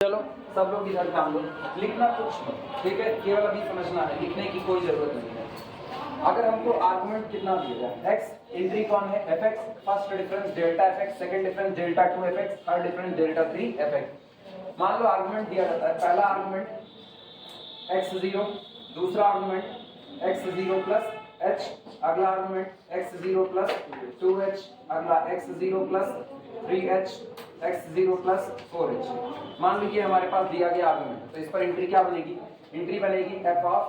चलो सब लोग इधर काम लो, लिखना कुछ नहीं, ठीक है, केवल अभी समझना है, लिखने की कोई जरूरत नहीं है। अगर हमको आर्गुमेंट कितना दिया जाए, x एंट्री कौन है, fx, first difference delta fx, second difference delta 2 fx, third difference delta 3 fx। मान लो आर्गुमेंट दिया जाता है, पहला आर्गुमेंट x0, दूसरा आर्गुमेंट x0 प्लस h, अगला आर्गुमेंट x0 प्लस 2h, अगला x0 plus 3h, x0 plus 4h। मान लीजिए हमारे पास दिया गया आर्गुमेंट, तो इस पर एंट्री क्या बनेगी, एंट्री बनेगी f ऑफ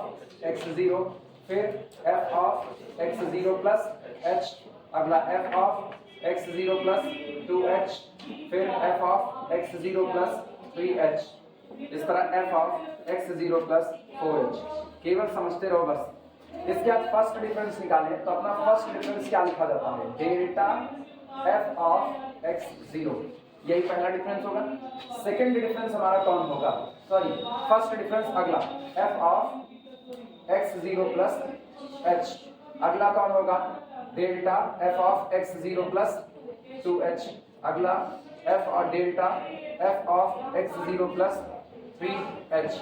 x0, फिर f of x0 plus h, अगला f of x0 plus 2h, फिर f of x0 plus 3h, इस तरह f of x0 plus 4h। केवल समझते रहो बस। इसके बाद फर्स्ट डिफरेंस निकालें, तो अपना फर्स्ट डिफरेंस क्या लिखा जाता है, डेल्टा f ऑफ x0, यही पहला डिफरेंस होगा। सेकंड डिफरेंस हमारा कौन होगा, सॉरी फर्स्ट डिफरेंस अगला f of x0 plus h, अगला कौन होगा, delta f of x0 plus 2h, अगला f और delta f of x0 plus 3h,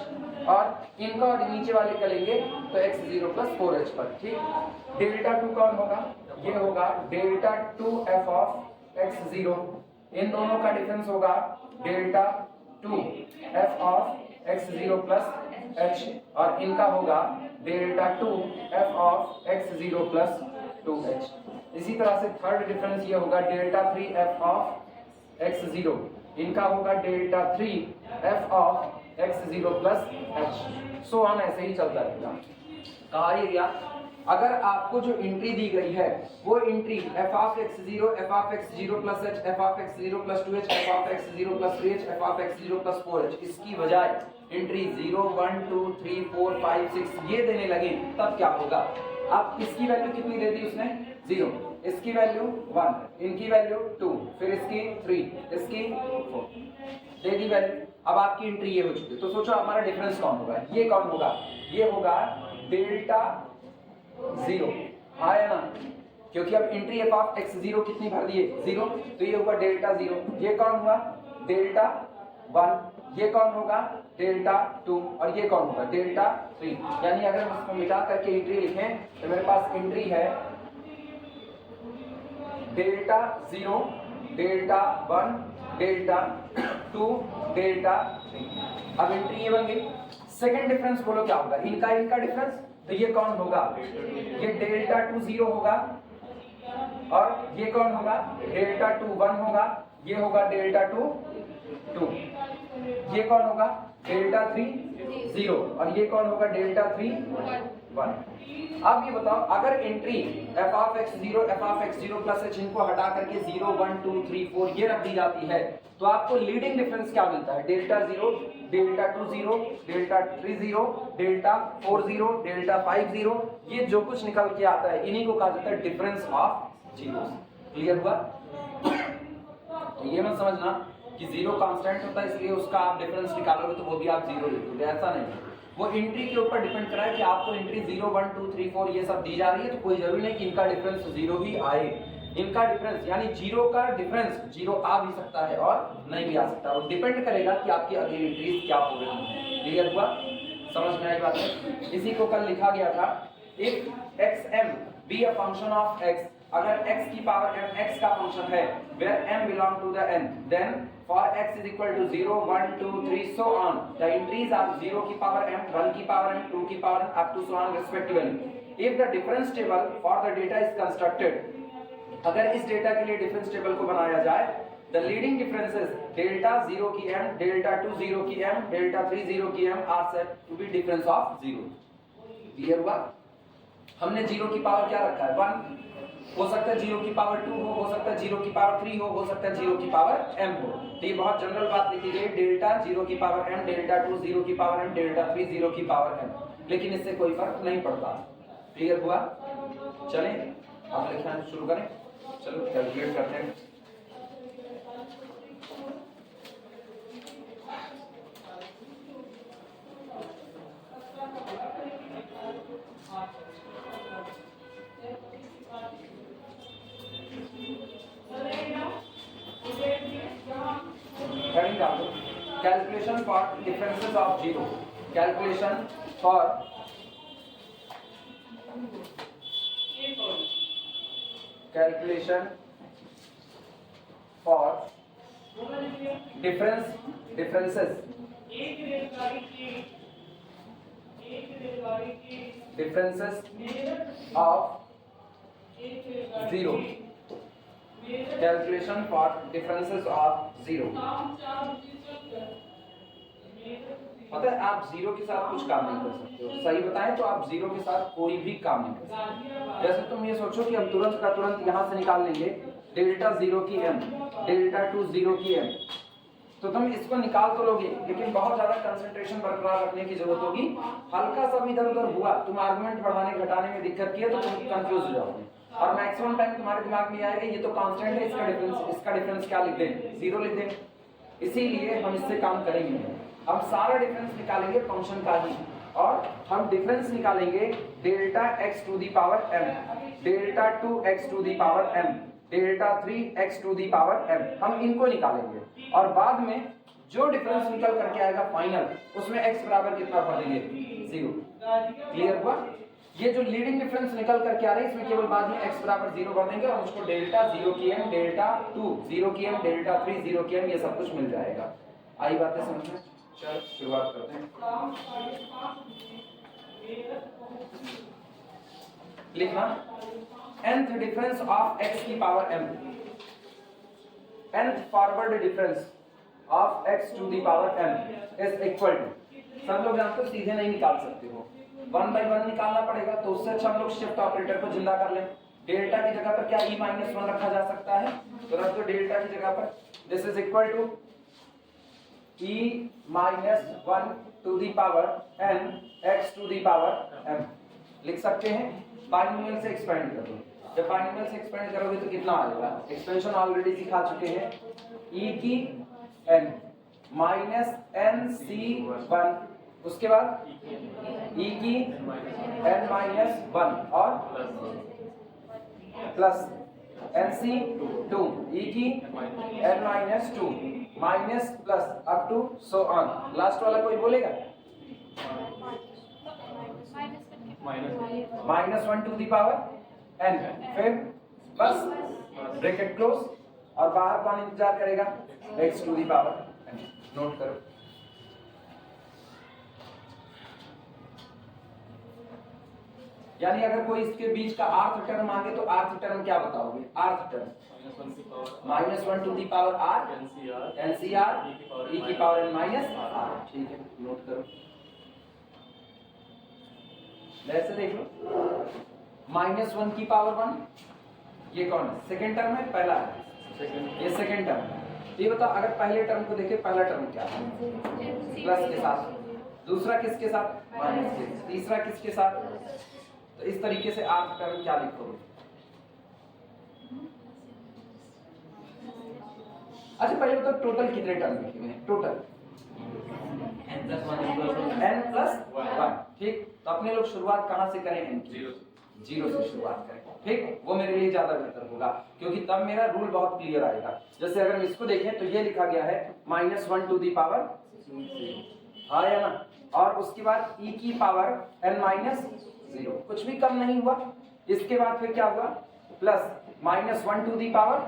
और इनका और नीचे वाले करेंगे तो x0 प्लस 4h पर, ठीक। डेल्टा 2 कौन होगा, ये होगा डेल्टा 2f ऑफ x0, इन दोनों का डिफरेंस होगा delta 2f of x0 plus h, और इनका होगा delta 2f of x0 plus 2h। इसी तरह से थर्ड डिफरेंस ये होगा डेल्टा 3f ऑफ x0, इनका होगा delta 3f of x0 plus h, so on, ऐसे ही चलता रहेगा। कहा ये गया, अगर आपको जो एंट्री दी गई है वो entry f of x0, f of x0 plus h, f of x0 plus 2h, f of x0 plus 3h, f of x0 plus 4h, इसकी बजाय एंट्री 0 1 2 3 4 5 6 ये देने लगे, तब क्या होगा, अब इसकी वैल्यू कितनी दे दी उसने, 0, इसकी वैल्यू 1, इनकी वैल्यू 2, फिर इसकी 3, इसकी 4 दे दी वैल्यू। अब आपकी एंट्री ये हो चुकी है, तो सोचो हमारा डिफरेंस कौन होगा, ये कौन होगा, ये होगा डेल्टा 0, आया ना, क्योंकि अब एंट्री f ऑफ x0 कितनी भर दिए 0, तो ये होगा डेल्टा 0, ये कौन हुआ डेल्टा 1, ये कौन होगा डेल्टा 2, और ये कौन होगा डेल्टा 3। यानी अगर हम इसको मिटा करके एंट्री लिखें तो मेरे पास एंट्री है डेल्टा 0, डेल्टा 1, डेल्टा 2, डेल्टा 3। अब एंट्री ये बन गई। सेकंड डिफरेंस बोलो क्या होगा, इनका डिफरेंस, तो ये कौन होगा, ये डेल्टा 2 0 होगा, और ये कौन होगा डेल्टा 2 1 होगा, ये होगा डेल्टा 2 2, ये कौन होगा डेल्टा 3 0, और ये कौन होगा डेल्टा 3 1। अब ये बताओ, अगर entry f of x0, f of x0 plus h, इनको हटा करके 0 1 2 3 4 ये रख दी जाती है, तो आपको लीडिंग डिफरेंस क्या मिलता है, delta 0, delta 2 0, delta 3 0, delta 4 0, delta 5 0, ये जो कुछ निकल के आता है इन्हीं को कहा जाता है डिफरेंस ऑफ जीरोस। क्लियर हुआ? तो ये मत समझना कि जीरो कांस्टेंट होता है इसलिए उसका आप डिफरेंस निकालोगे तो वो भी आप जीरो लिखोगे, ऐसा नहीं है। वो एंट्री के ऊपर डिपेंड करा है कि आपको एंट्री 0 1 2 3 4 ये सब दी जा रही है, तो कोई जरूरी नहीं कि इनका डिफरेंस 0 ही आए। इनका डिफरेंस यानी जीरो का डिफरेंस 0 आ भी सकता है और नहीं भी आ सकता, वो डिपेंड करेगा कि आपकी अगली एंट्रीज क्या हो रही है। क्लियर हुआ? समझ में आई बात है? इसी को कल लिखा गया था, if xm be a function of x, अगर x की पावर m x का फंक्शन है where m belong to the n, then for x is equal to 0 1 2 3 so on, the entries are 0 की पावर m, 1 की power m, 2 की power m up to so on respectively. If the difference table for the data is constructed, अगर इस data के लिए difference table को बनाया जाए, the leading differences डेल्टा 0 की m, डेल्टा 2 0 की m, डेल्टा 3 0 की m are said to be difference of 0। Clear हुआ? हमने 0 की पावर क्या रखा है 1, हो सकता है 0 की पावर 2 हो सकता है 0 की पावर 3 हो सकता है 0 की पावर m हो। तो ये बहुत जनरल बात लिखी गई, डेल्टा 0 की पावर m, डेल्टा 2 0 की पावर m, डेल्टा 3 0 की पावर m, लेकिन इससे कोई फर्क नहीं पड़ता। क्लियर हुआ? चलें अब लिखना शुरू करें, चलो कैलकुलेट करते हैं। हेडिंग डाल दो। Calculation for differences of zero, calculation for differences of zero, calculation for differences of zero. पता है आप जीरो के साथ कुछ काम नहीं कर सकते हो, सही बताएं तो आप जीरो के साथ कोई भी काम नहीं कर सकते। जैसे तुम ये सोचो कि हम तुरंत का तुरंत यहाँ से निकाल लेंगे डेल्टा जीरो की m, डेल्टा टू जीरो की m, तो तुम इसको निकाल तो लोगे लेकिन बहुत ज्यादा कंसंट्रेशन बरकरार रखने की जरूरत होगी। हल्का सा भी इधर उधर हुआ, तुम आर्गुमेंट बढ़ाने घटाने में दिक्कत की है तो तुम कंफ्यूज हो जाओगे और मैक्सिमम टाइम तुम्हारे दिमाग में आएगा ये तो कांस्टेंट है, इसका डिफरेंस क्या लिख दें, जीरो लिख दें। इसीलिए हम इससे काम करेंगे, हम सारा डिफरेंस निकालेंगे फंक्शन का ही, और हम डिफरेंस निकालेंगे delta x to the power m, delta 2x to the power m, delta 3x to the power m, हम इनको निकालेंगे और बाद में जो डिफरेंस निकल करके आएगा फाइनल उसमें x बराबर कितना भर देंगे, जीरो। क्लियर हुआ? ये जो लीडिंग डिफरेंस निकल करके आ रही है इसमें केवल बाद में x बराबर जीरो भर देंगे और उसको डेल्टा जीरो की m, डेल्टा 2 जीरो की m, डेल्टा 3 जीरो की m, ये सब कुछ मिल जाएगा। आई बातें समझ में? चलो शुरुआत करते हैं। लिखना nth डिफरेंस ऑफ x की power m, nth forward difference of x to the power m is equal to, सब लोग जानते हो सीधे नहीं निकाल सकते हो, 1 by 1 निकालना पड़ेगा, तो उससे अच्छा हम लोग शिफ्ट ऑपरेटर को जिंदा कर लें। डेल्टा की जगह पर क्या e-1 रखा जा सकता है, तो रख दो डेल्टा की जगह पर, this is equal to e-1 to the power n x to the power m लिख सकते हैं। बाइनोमियल से एक्सपेंड कर दो, जब बाइनोमियल से एक्सपेंड करोगे तो कितना आएगा, एक्सपेंशन ऑलरेडी सिखा चुके हैं, e की n माइनस nc1, उसके बाद e की n माइनस 1 और प्लस nc2, e की n minus 2 minus plus up to so on. Last वाला कोई बोलेगा? -1 टू दी पावर n, फिर बस ब्रैकेट क्लोज और बाहर कौन इंतजार करेगा, x to the power n। Note करो। यानी अगर कोई इसके बीच का आर्थ टर्म मांगे तो आर्थ टर्म क्या बताओगे, rth term -1 to the power r NCR e की पावर n माइनस r। ठीक है, नोट करो। ऐसे देख लो, -1 की पावर 1, ये कौन है, सेकेंड टर्म है, पहला है, ये सेकेंड टर्म है। ये बताओ अगर पहले टर्म को देखें, पहला टर्म क्या है, प्लस के साथ, दूसरा किसके साथ, माइनस के, तीसरा किसके साथ, तो इस तरीके से आप टर्म क्या लिखोगे। अच्छा पहले बताओ टोटल कितने टर्म लिखे हुए हैं, टोटल n प्लस 1। ठीक, तो अपने लोग शुरुआत कहां से करें, n की, जीरो से शुरुआत करें। ठीक, वो मेरे लिए ज्यादा बेहतर होगा क्योंकि तब मेरा रूल बहुत क्लियर आएगा। जैसे अगर हम इसको देखें तो ये लिखा गया है -1 टू दी पावर, हाँ या ना, और उसके बाद e की पावर n माइनस 0, कुछ भी कम नहीं हुआ। इसके बाद फिर क्या हुआ, प्लस -1 टू दी पावर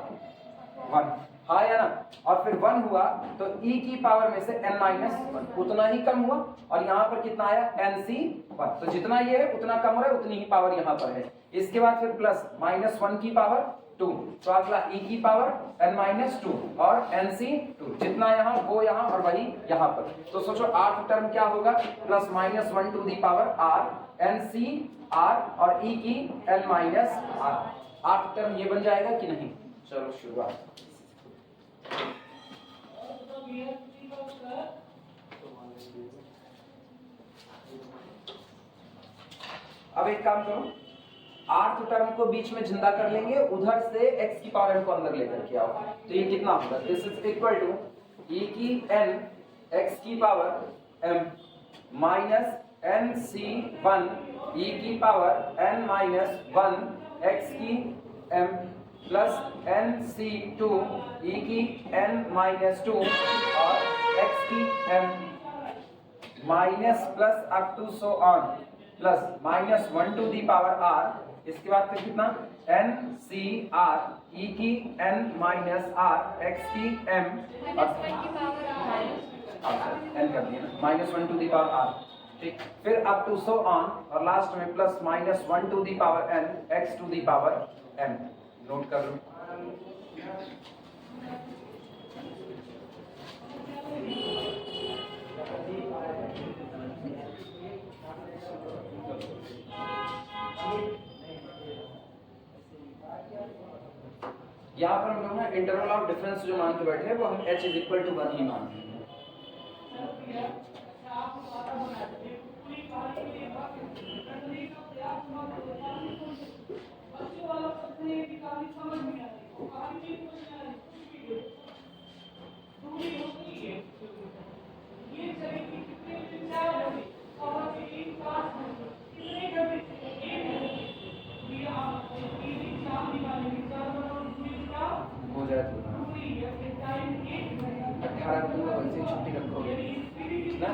1, हाँ या ना, और फिर 1 हुआ तो e की पावर में से n माइनस 1, उतना ही कम हुआ, और यहाँ पर कितना आया nc1, तो जितना ये है उतना कम हो रहा है, उतनी ही पावर यहाँ पर है। इसके बाद फिर प्लस -1 की पावर 2, तो अगला e की पावर n माइनस 2 और nc2, जितना यहाँ वो यहाँ और वही यहाँ पर। तो सोचो 8 टर्म क्या होगा, plus -1 to the power r nc r और e की n माइनस r। 8 टर्म ये बन जाएगा कि नहीं। चलो शुरुआत। अब एक काम करो, 8 टर्म को बीच में जिंदा कर लेंगे, उधर से x की पावर n को अंदर लेकर के आओ, तो ये कितना होगा, this is equal to e की n x की power m minus nc1 e की पावर n माइनस 1 x की m प्लस nc2 e की n माइनस 2 और x की minus plus up to so on plus minus 1 to the power r, इसके बाद फिर कितना n c r e की n माइनस r x की m n कर दिया ना, minus 1 to the power r, ठीक। फिर अप टू सो ऑन और लास्ट में plus minus 1 to the power n x to the power m। Note कर लो। यहाँ पर हम लोग ना इंटरवल ऑफ डिफरेंस जो मान के बैठे हैं वो हम h इज इक्वल टू 1 ही मानते हैं। हो जाए तो 18 को वैसे छुट्टी रखोगे ना,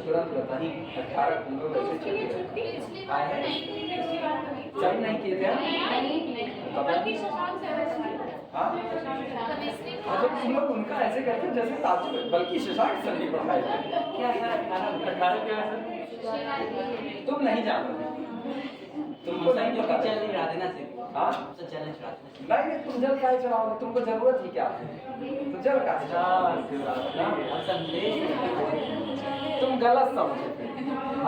तुरंत बता ही 18 को वैसे छुट्टी जब नहीं किए थे हाँ, जब तुम लोग उनका ऐसे करते जैसे ताजुब, बल्कि शशांक सर ने पढ़ाए थे क्या है 18 तुम नहीं जानते, तुमको नहीं पता चैलेंज चढ़ा देना सिर्फ। हाँ चैलेंज चढ़ा देना नहीं, तुम जल काहे चढ़ाओगे, तुमको जरूरत ही क्या है, तो जल काहे चढ़ाओगे, तुम गलत समझे,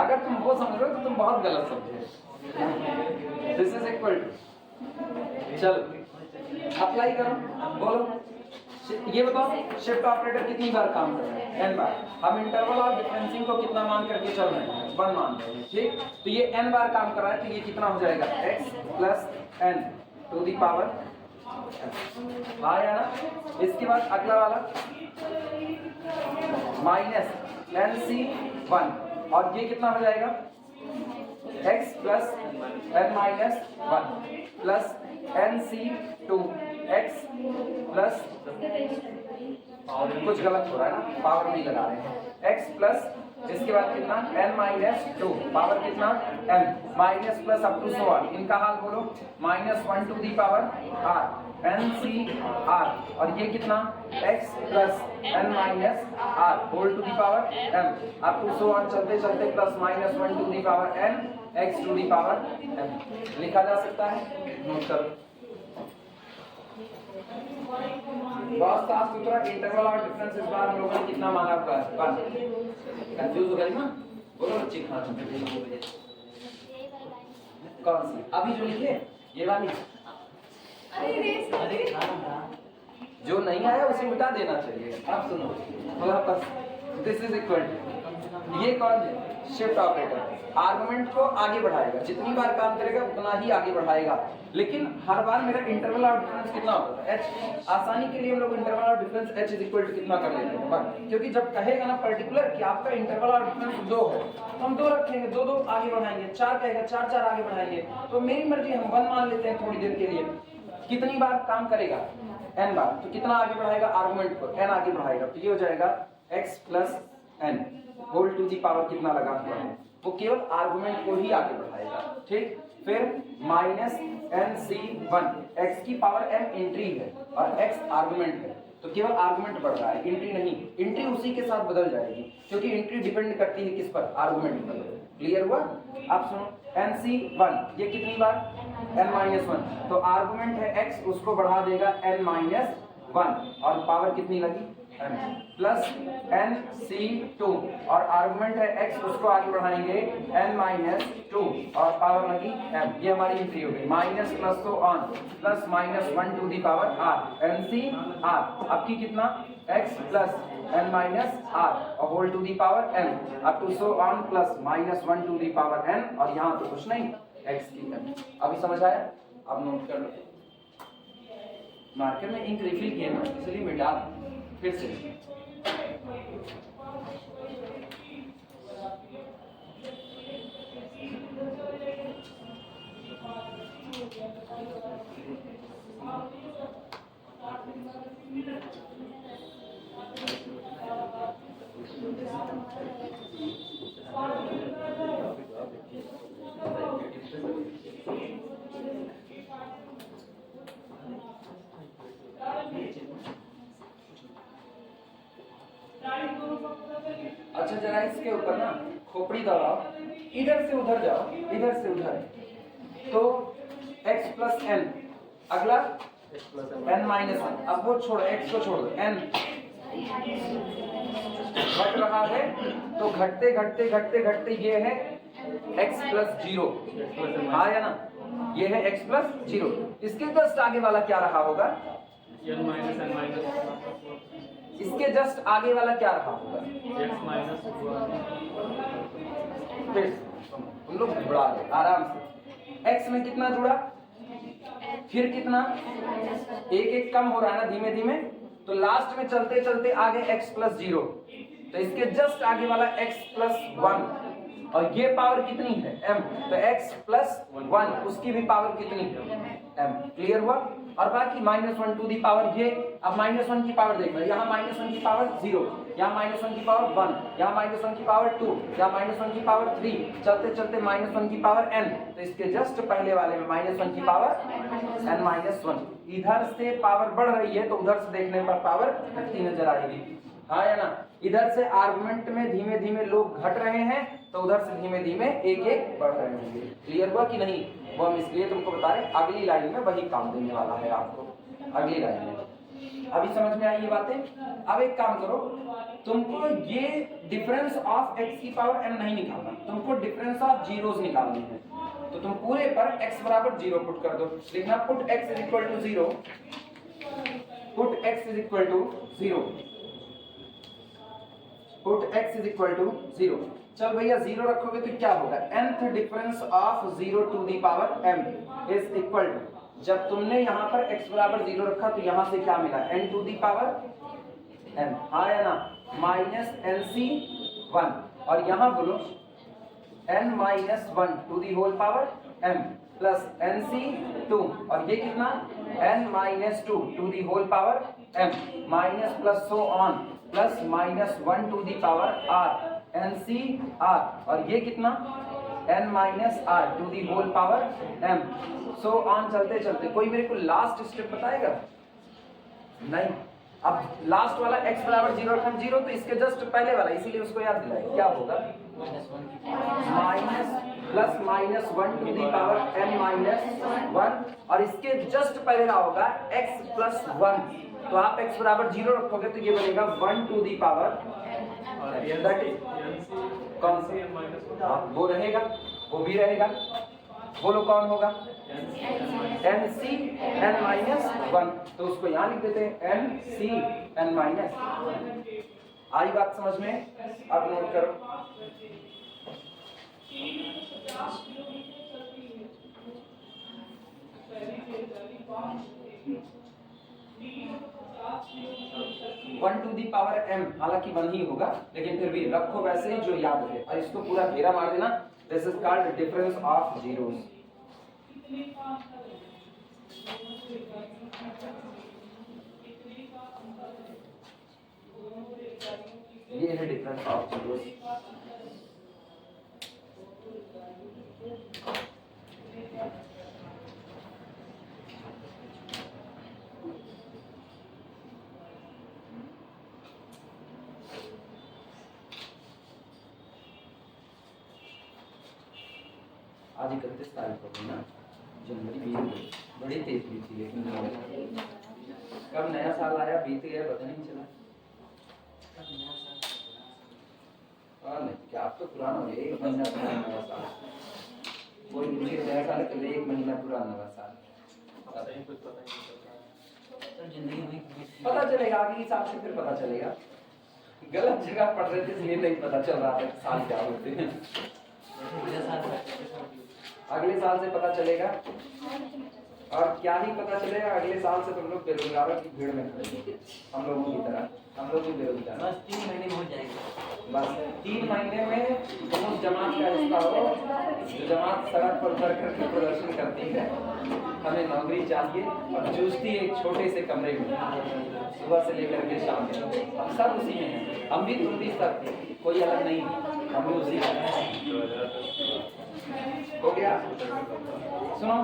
अगर तुम वो समझ रहे हो तो तुम बहुत गलत समझे। दिस इज इक्वल टू, चलो अप्लाई करो, बोलो ये बताओ शिफ्ट ऑपरेटर कितनी बार काम कर रहा है, n बार। हम इंटरवल ऑफ डिफरेंसिंग को कितना मान करके चल रहे हैं, 1 मान रहे हैं, ठीक। तो ये n बार काम कर रहा है, तो ये कितना हो जाएगा x plus n to the power, आया ना। इसके बाद अगला वाला माइनस nc1, और ये कितना हो जाएगा x plus n minus 1 plus nc2 x plus, और कुछ गलत हो रहा है ना, पावर नहीं लगा रहे हैं, x प्लस इसके बाद कितना n माइनस 2 पावर कितना m minus plus up to so on, इनका हाल बोलो minus 1 to the power r NCR, और ये कितना x plus n minus r whole to the power m up to so on चलते चलते plus minus 1 to the power n x to the power m लिखा जा सकता है। Note करो, बहुत साफ सुथरा इंटरवल और डिफरेंस। इस बार हम लोगों ने कितना माना हुआ है, कंफ्यूज हो गए ना, बोलो बच्चे खाना कौन सी अभी जो लिखे ये वाली, जो नहीं आया उसे मिटा देना चाहिए। अब सुनो थोड़ा बस, दिस इज इक्वल टू, ये कौन है शिफ्ट ऑपरेटर, आर्गुमेंट को आगे बढ़ाएगा, जितनी बार काम करेगा उतना ही आगे बढ़ाएगा, लेकिन हर बार मेरा इंटरवल ऑफ डिफरेंस कितना होता है h। आसानी के लिए हम लोग interval of difference h is equal to कितना कर लेते हैं 1, क्योंकि जब कहेगा ना पर्टिकुलर कि आपका इंटरवल ऑफ डिफरेंस 2 है तो हम 2 रखेंगे, 2 2 आगे बढ़ाएंगे, 4 कहेगा 4 4 आगे बढ़ाएंगे, तो मेरी मर्जी हम 1 मान लेते हैं थोड़ी देर के लिए। कितनी बार काम करेगा n बार, तो कितना आगे बढ़ाएगा आर्गुमेंट को, n आगे बढ़ाएगा, तो ये हो जाएगा x plus n whole to the power कितना लगा हुआ है, वो केवल आर्गुमेंट को ही आगे बढ़ाएगा, ठीक। फिर माइनस nc1, x की पावर m एंट्री है और x आर्गुमेंट है, तो केवल आर्गुमेंट बढ़ रहा है, एंट्री नहीं, एंट्री उसी के साथ बदल जाएगी, क्योंकि एंट्री डिपेंड करती है किस पर, आर्गुमेंट पर। क्लियर हुआ। अब सुनो nc1 ये कितनी बार n-1, तो आर्गुमेंट है x, उसको बढ़ा देगा n-1 और पावर कितनी लगी m प्लस nc2, और आर्गुमेंट है x, उसको आगे बढ़ाएंगे n-2 और पावर लगी m। ये हमारी एंट्री हो गई, minus plus so on plus minus 1 to the power r nc r, अब की कितना x प्लस n-r और whole to the power n up to so on plus minus 1 to the power n, और यहाँ तो कुछ नहीं x की m। अभी समझ आया, अब नोट कर लो, मार्कर में इंक रिफिल किए ना इसलिए मिटा फिर से। अच्छा जरा इसके ऊपर ना खोपड़ी दबाओ, इधर से उधर जाओ, इधर से उधर, तो x प्लस एन, अगला n माइनस वन। अब वो छोड़ो, x को छोड़ दो, n घट रहा है तो घटते घटते घटते घटते ये है x प्लस जीरो, हाँ या ना, ये है x प्लस जीरो। इसके जस्ट आगे वाला क्या रहा होगा? n माइनस n माइनस, इसके जस्ट आगे वाला क्या रहा होगा? x माइनस फिर तुम लोग जुड़ा दो आराम से। x में कितना जुड़ा, फिर कितना, एक एक कम हो रहा है ना धीमे धीमे, तो लास्ट में चलते चलते आगे x प्लस जीरो, तो इसके जस्ट आगे वाला x प्लस वन, और ये पावर कितनी है m, तो x प्लस वन उसकी भी पावर कितनी है m। क्लियर हुआ? और बाकी minus one to the power ये, अब माइनस वन की पावर देखना, यहाँ माइनस वन की पावर जीरो, यहाँ माइनस वन की पावर वन, यहाँ माइनस वन की पावर टू, यहाँ माइनस वन की पावर थ्री, चलते चलते माइनस वन की पावर n, तो इसके जस्ट पहले वाले में माइनस वन की पावर n माइनस वन। इधर से पावर बढ़ रही है तो उधर से देखने पर पावर घटती नजर आएगी, हाँ या ना। इधर से आर्गुमेंट में धीमे धीमे लोग घट रहे हैं तो उधर से धीमे धीमे एक एक बढ़ रहे होंगे। क्लियर हुआ कि नहीं? वो हम इसलिए तुमको बता रहे, अगली लाइन में वही काम देने वाला है आपको, अगली लाइन में। अभी समझ में आई ये बातें? अब एक काम करो, तुमको ये डिफरेंस ऑफ x की पावर n नहीं निकालना, तुमको डिफरेंस ऑफ जीरोस निकालनी है। तो तुम पूरे पर x बराबर जीरो पुट कर दो, लिखना put x is equal to zero, put x is equal to zero, put x is equal to zero. चल भैया जीरो रखोगे तो क्या होगा? nth difference of zero to the power m is equal to, जब तुमने यहाँ पर x बराबर जीरो रखा तो यहाँ से क्या मिला? n to the power m, हाँ या ना, माइनस nc वन, और यहाँ बोलो n minus one to the whole power m plus nc two, और ये कितना? n minus two to the whole power m minus plus so on plus minus one to the power r nc r, और ये कितना? n minus r to the whole power m, so on चलते चलते। कोई मेरे को last step बताएगा? नहीं। अब लास्ट वाला x बराबर जीरो रखा जीरो, तो इसके जस्ट पहले वाला, इसीलिए उसको याद दिलाए, क्या होगा? Minus plus minus one to the power n minus one, और इसके जस्ट पहले क्या होगा? x प्लस वन, तो आप x बराबर जीरो रखोगे तो ये बनेगा वन टू दी पावर, कौन सा? वो रहेगा, वो भी रहेगा, बोलो कौन होगा? nc n माइनस वन, तो उसको यहाँ लिख देते हैं nc n माइनस। आई बात समझ में? अब नोट करो, one to the power m, हालांकि वन ही होगा, लेकिन फिर भी रखो वैसे ही जो याद है, और इसको पूरा घेरा मार देना। This is called difference of zeros. ये है डिफरेंस ऑफ जीरोस। आज 31 तारीख को थी ना, जनवरी बीत, बड़ी तेज हुई थी, लेकिन कब नया साल आया बीत गया पता नहीं चला। नहीं क्या, आप तो पुराना हो गया, एक महीना पुराना नया साल, कोई मुझे नया साल के लिए एक महीना पुराना नया साल, पता चलेगा आगे हिसाब से, फिर पता चलेगा। गलत जगह पढ़ रहे थे इसलिए नहीं पता चल रहा था साल क्या होते हैं। अगले साल से पता चलेगा, और क्या ही पता चलेगा, अगले साल से तुम लोग बेरोजगारों की भीड़ में खड़े, हम लोगों की तरह, हम लोग भी बेरोजगार। बस 3 महीने में हो जाएगा, बस 3 महीने में तुम उस जमात का हिस्सा हो जो जमात सड़क पर उतर करके प्रदर्शन करती है, हमें नौकरी चाहिए, और जूझती है एक छोटे से कमरे में सुबह से लेकर के शाम तक। हम सब उसी में हैं, हम भी तुम भी सब, कोई अलग नहीं, हम भी उसी हो गया। सुनो,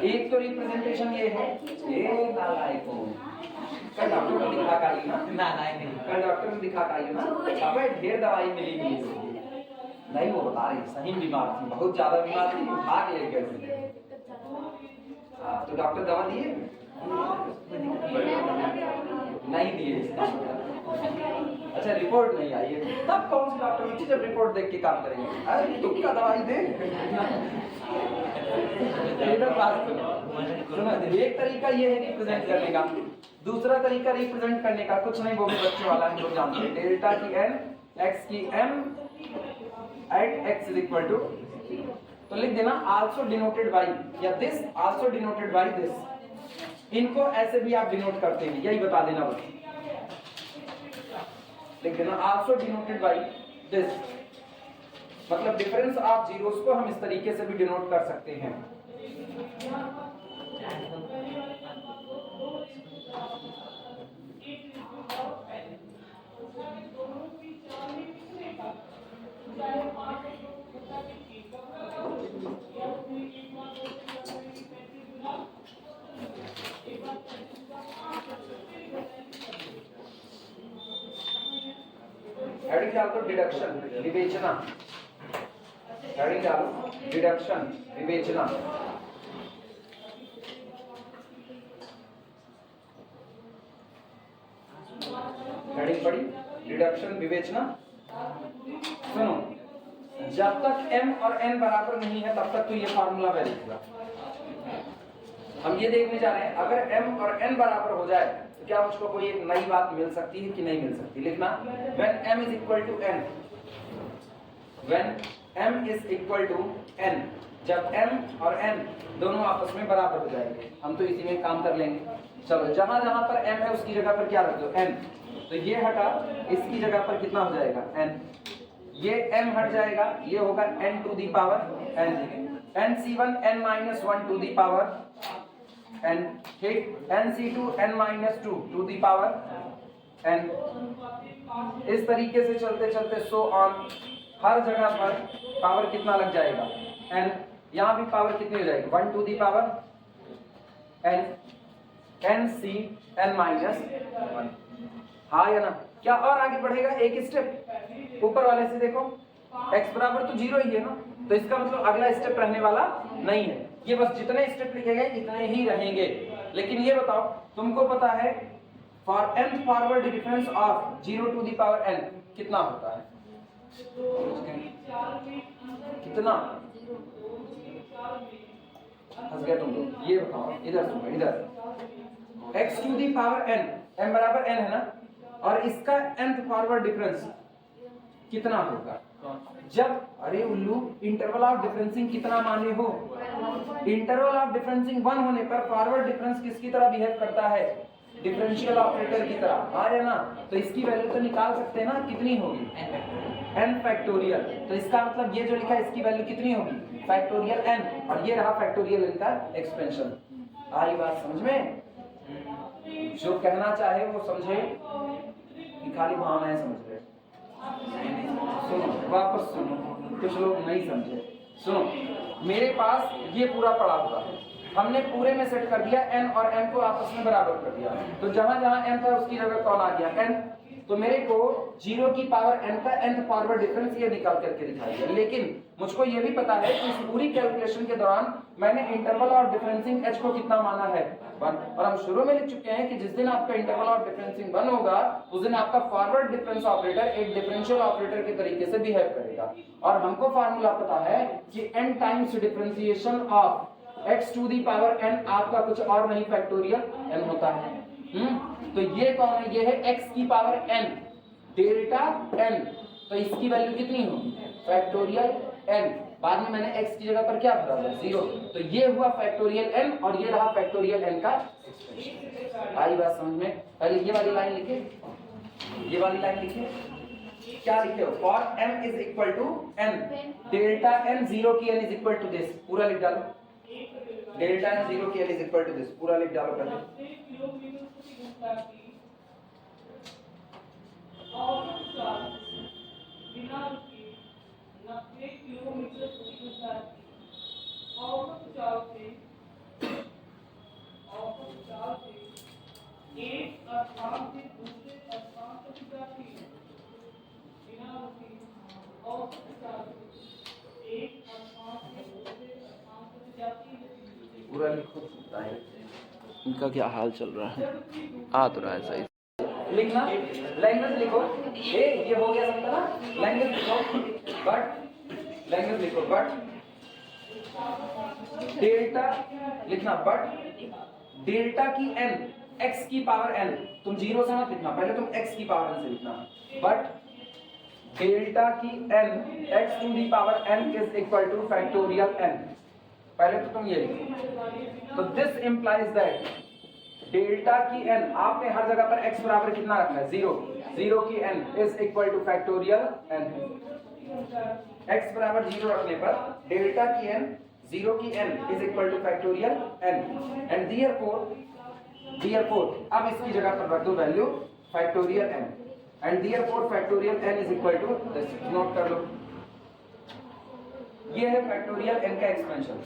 एक तो रिप्रेजेंटेशन ये है, ये नालायकों का डॉक्टर दिखाया दिखा के आई ना ना नहीं कल डॉक्टर ने दिखा के आई ना अबे ढेर दवाई मिली नहीं वो बता रही सही बीमार थी बहुत ज्यादा बीमार थी भाग ले गए तो डॉक्टर दवा दिए नहीं दिए इसका मतलब। अच्छा रिपोर्ट नहीं आई है तब कौन से डॉक्टर बच्चे जब रिपोर्ट देख के काम करेंगे अरे तुक्का दवाई दे इधर बात सुनो एक तरीका ये है रिप्रेजेंट करने का दूसरा तरीका रिप्रेजेंट करने का कुछ नहीं वो भी बच्चों वाला हम लोग जानते हैं डेल्टा की n x की m at x is equal to तो लिख देना also denoted by या this also denoted by this इनको ऐसे भी आप डिनोट करते हैं यही बता देना बस लिख देना also denoted by this मतलब डिफरेंस ऑफ जीरोस को हम इस तरीके से भी डिनोट कर सकते हैं हेडिंग डाल दो डिडक्शन विवेचना हेडिंग डालो डिडक्शन विवेचना हेडिंग पढ़ी डिडक्शन विवेचना सुनो जब तक m और n बराबर नहीं है तब तक तो ये फार्मूला वैलिड होगा हम ये देखने जा रहे हैं अगर m और n बराबर हो जाए तो क्या मुझको कोई एक नई बात मिल सकती है कि नहीं मिल सकती लिखना when m is equal to n when m is equal to n जब m और n दोनों आपस में बराबर हो जाएंगे हम तो इसी में काम कर लेंगे चलो जहां जहां पर m है उसकी जगह पर क्या रख दो n तो ये हटा इसकी जगह पर कितना हो जाएगा n ये m हट जाएगा ये होगा n to the power n nc1 n minus 1 to the power n ठीक nc2 n minus 2 to the power n इस तरीके से चलते चलते सो ऑन हर जगह पर पावर कितना लग जाएगा n यहाँ भी पावर कितनी हो जाएगी 1 to the power n nc n minus 1 हाँ या ना क्या और आगे बढ़ेगा एक स्टेप ऊपर वाले से देखो x बराबर तो 0 ही है ना तो इसका मतलब अगला स्टेप रहने वाला नहीं है ये बस जितने स्टेप लिखे गए इतने ही रहेंगे लेकिन ये बताओ तुमको पता है for n forward difference of 0 to the power n कितना होता है कितना फंस गए तुम लोग ये बताओ इधर सुनो इधर x to the power n m बराबर n है ना और इसका nth फॉरवर्ड डिफरेंस कितना होगा जब अरे उल्लू इंटरवल ऑफ डिफरेंसिंग कितना माने हो इंटरवल ऑफ डिफरेंसिंग 1 होने पर फॉरवर्ड डिफरेंस किसकी तरह बिहेव करता है डिफरेंशियल ऑपरेटर की तरह आ रहा है ना तो इसकी वैल्यू तो निकाल सकते हैं ना कितनी होगी n फैक्टोरियल तो इसका मतलब ये जो लिखा है इसकी वैल्यू कितनी होगी फैक्टोरियल n और ये रहा फैक्टोरियल n का एक्सपेंशन आई बात समझ में जो कहना चाहे वो समझे कि खाली भावनाएं समझ रहे सुनो वापस सुनो कुछ लोग नहीं समझे सुनो मेरे पास ये पूरा पड़ा हुआ है हमने पूरे में सेट कर दिया n और m को आपस में बराबर कर दिया तो जहां जहां m था उसकी जगह कौन आ गया n तो मेरे को 0 की पावर n का nth फॉरवर्ड डिफरेंस ये निकाल करके दिखाई दिया लेकिन मुझको ये भी पता है कि इस पूरी कैलकुलेशन के दौरान मैंने इंटरवल ऑफ डिफरेंसिंग h को कितना माना है 1 और हम शुरू में लिख चुके हैं कि जिस दिन आपका इंटरवल ऑफ डिफरेंसिंग 1 होगा उस दिन आपका फॉरवर्ड डिफरेंस ऑपरेटर एक डिफरेंशियल ऑपरेटर के तरीके से बिहेव करेगा और हमको फार्मूला पता है कि n times differentiation of x to the power n आपका कुछ और नहीं फैक्टोरियल n होता है तो ये कौन है ये है x की पावर n डेल्टा n तो इसकी वैल्यू कितनी होगी फैक्टोरियल n बाद में मैंने x की जगह पर क्या भरा था 0 तो ये हुआ फैक्टोरियल n और ये रहा फैक्टोरियल n का एक्सप्रेशन आई बात समझ में पहले ये वाली लाइन लिखे ये वाली लाइन लिखे क्या लिखे हो for m is equal to n delta n 0 की n is equal to this पूरा लिख डालो डेल्टा n 0 की n is equal to this पूरा लिख डालो पहले एक स्थान से इनका क्या हाल चल रहा है? आ तो रहा है सही। लिखना लैंग्वेज लिखो, ये हो गया सबका ना। लैंग्वेज लिखो बट, लैंग्वेज लिखो बट डेल्टा लिखना, बट डेल्टा की n, x की पावर n, तुम जीरो से मत लिखना, पहले तुम x की पावर n से लिखना। बट डेल्टा की n x to the power n is equal to factorial n, पहले तो तुम ये लिखो। तो दिस इंप्लाइज दैट डेल्टा की n, आपने हर जगह पर x बराबर कितना रखना है? 0, 0 की n is equal to factorial n। x बराबर 0 रखने पर डेल्टा की n, 0 की n is equal to factorial n, and therefore अब इसकी जगह पर रख दो value factorial n, and therefore factorial n is equal to, note कर लो, ये है फैक्टोरियल n का एक्सपेंशन।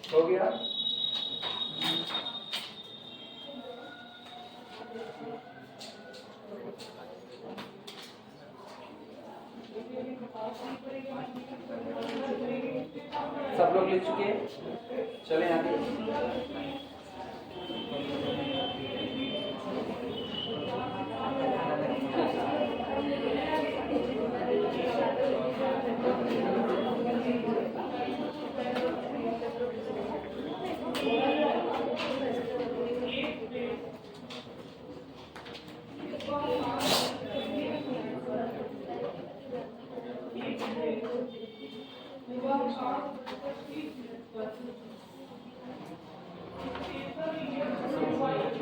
हो गया? सब लोग लिख चुके हैं? चलें आगे।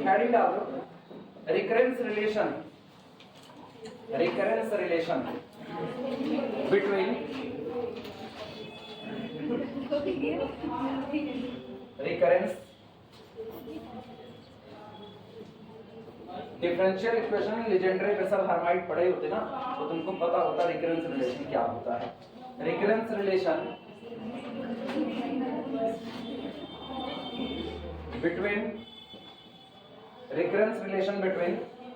हेडिंग डाल दो, recurrence relation between recurrence differential equation में लीजेंड्रे बेसल हर्माइट पढ़े होते ना, तो तुमको पता होता रिकरेंस रिलेशन क्या होता है। Recurrence relation between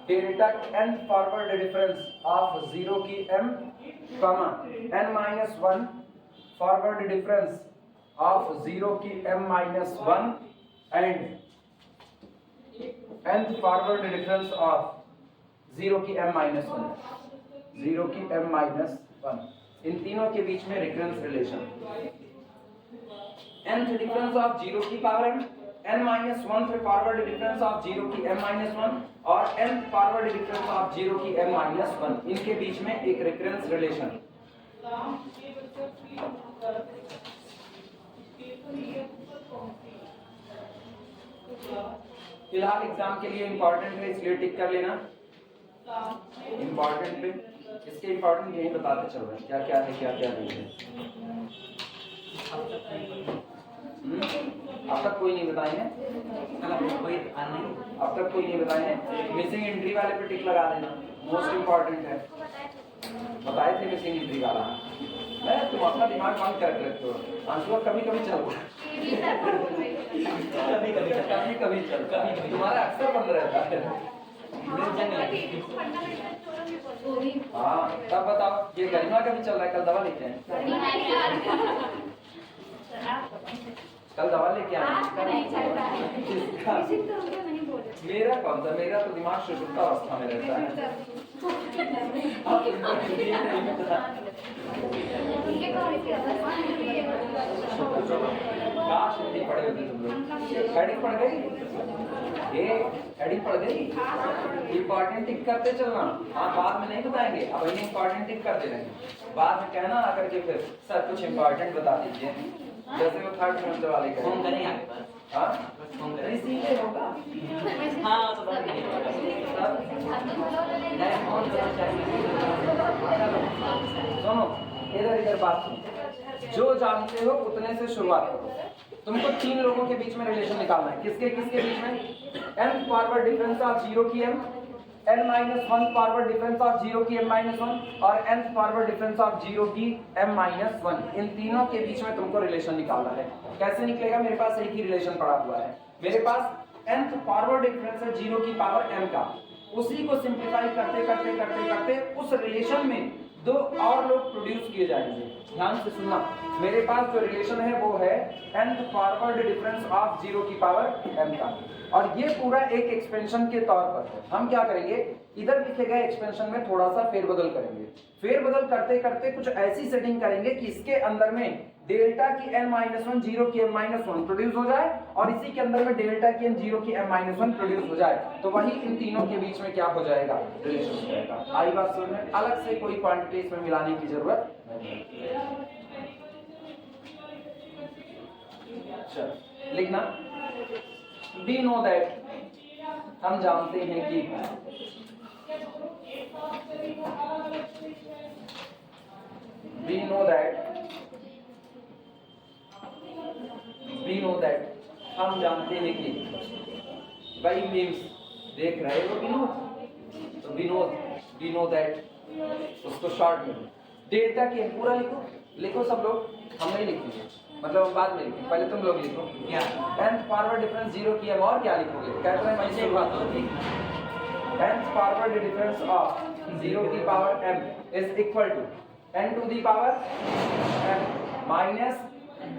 delta n forward difference of 0 की m, n minus 1 forward difference of 0 की m-1 and nth forward difference of 0 की m-1, 0 की m-1, इन तीनों के बीच में recurrence relation. nth difference of 0 की पावर m, n-1 फिर फॉरवर्ड डिफरेंस ऑफ 0 की m-1 और nth फॉरवर्ड डिफरेंस ऑफ 0 की m-1, इनके बीच में एक रिकरेंस रिलेशन। फिलहाल एग्जाम के लिए इंपॉर्टेंट है, इसलिए टिक कर लेना। इंपॉर्टेंट पे इसके इंपॉर्टेंट यही बताते चल रहे हैं, क्या क्या है क्या क्या नहीं है। अब तक कोई नहीं बताए हैं? अब तक कोई नहीं बताए हैं? मिसिंग एंट्री वाले पे टिक लगा देना, मोस्ट इंपॉर्टेंट है। बताए थे मिसिंग एंट्री वाला, मैं तुम अपना दिमाग बंद कर रहे हो। आंसू कभी कभी चल कभी तुम्हारा अक्सर बंद रहता है। हाँ तब बताओ, ये गरिमा का भी चल रहा है, कल दवा लेके आए, कल दवा लेके आए। मेरा कौन सा, मेरा तो दिमाग सुषुप्त अवस्था में रहता है। काश हिंदी पढ़े होते तुम लोग। हेडिंग पढ़ गई? ये हेडिंग पढ़ गई? इंपॉर्टेंट टिक करते चलना, हाँ बाद में नहीं बताएंगे, अब इन्हें इंपॉर्टेंट टिक कर दे रहे हैं। बाद में कहना आकर के फिर सर कुछ इंपॉर्टेंट बता दीजिए, जैसे वो थर्ड सेमेस्टर वाले फोन करें। करेंगे आगे पर हाँ फोन करेंगे इसीलिए होगा। हाँ तो बात नहीं नहीं फोन करना चाहिए सुनो इधर बात सुनो, जो जानते हो उतने से शुरुआत करो। तुमको 3 लोगों के बीच में रिलेशन निकालना है। किसके किसके बीच में? n फॉरवर्ड डिफरेंस ऑफ 0 की m, n-1 forward difference of 0 की m-1 और n फॉरवर्ड डिफरेंस ऑफ 0 की m-1। इन तीनों के बीच में तुमको रिलेशन निकालना है। कैसे निकलेगा? मेरे पास एक ही रिलेशन पड़ा हुआ है। मेरे पास nth फॉरवर्ड डिफरेंस है 0 की पावर m का, उसी को सिंप्लीफाई करते करते करते करते उस रिलेशन में 2 और लोग प्रोड्यूस किए जाएंगे। ध्यान से सुनना, मेरे पास जो रिलेशन है वो है nth फॉरवर्ड डिफरेंस ऑफ 0 की पावर m का, और ये पूरा एक एक्सपेंशन के तौर पर है। हम क्या करेंगे, इधर लिखे गए एक्सपेंशन में थोड़ा सा फेरबदल करेंगे। फेरबदल करते करते कुछ ऐसी सेटिंग करेंगे कि इसके अंदर में डेल्टा की n-1 0 की m-1 प्रोड्यूस हो जाए और इसी के अंदर में डेल्टा की n 0 की m-1 प्रोड्यूस हो जाए, तो वही इन तीनों के बीच में क्या हो जाएगा? रिलेशन हो जाएगा। आई बात समझ में? अलग से कोई क्वांटिटी इसमें मिलाने की जरूरत नहीं। चल लिखना, वी नो दैट, हम जानते हैं कि वी नो दैट, हम जानते हैं कि, बाई मीन्स देख रहे हो विनोद, तो विनोद वी नो दैट, उसको शॉर्ट में डेल्टा के पूरा लिखो, लिखो सब लोग, हम नहीं लिखेंगे, मतलब हम बाद में लिखेंगे, पहले तुम लोग लिखो क्या nth फॉरवर्ड डिफरेंस 0 की m, और क्या लिखोगे? कहते हैं वैसे एक बात होती है, nth फॉरवर्ड डिफरेंस ऑफ 0 की power m is equal to n to the power m minus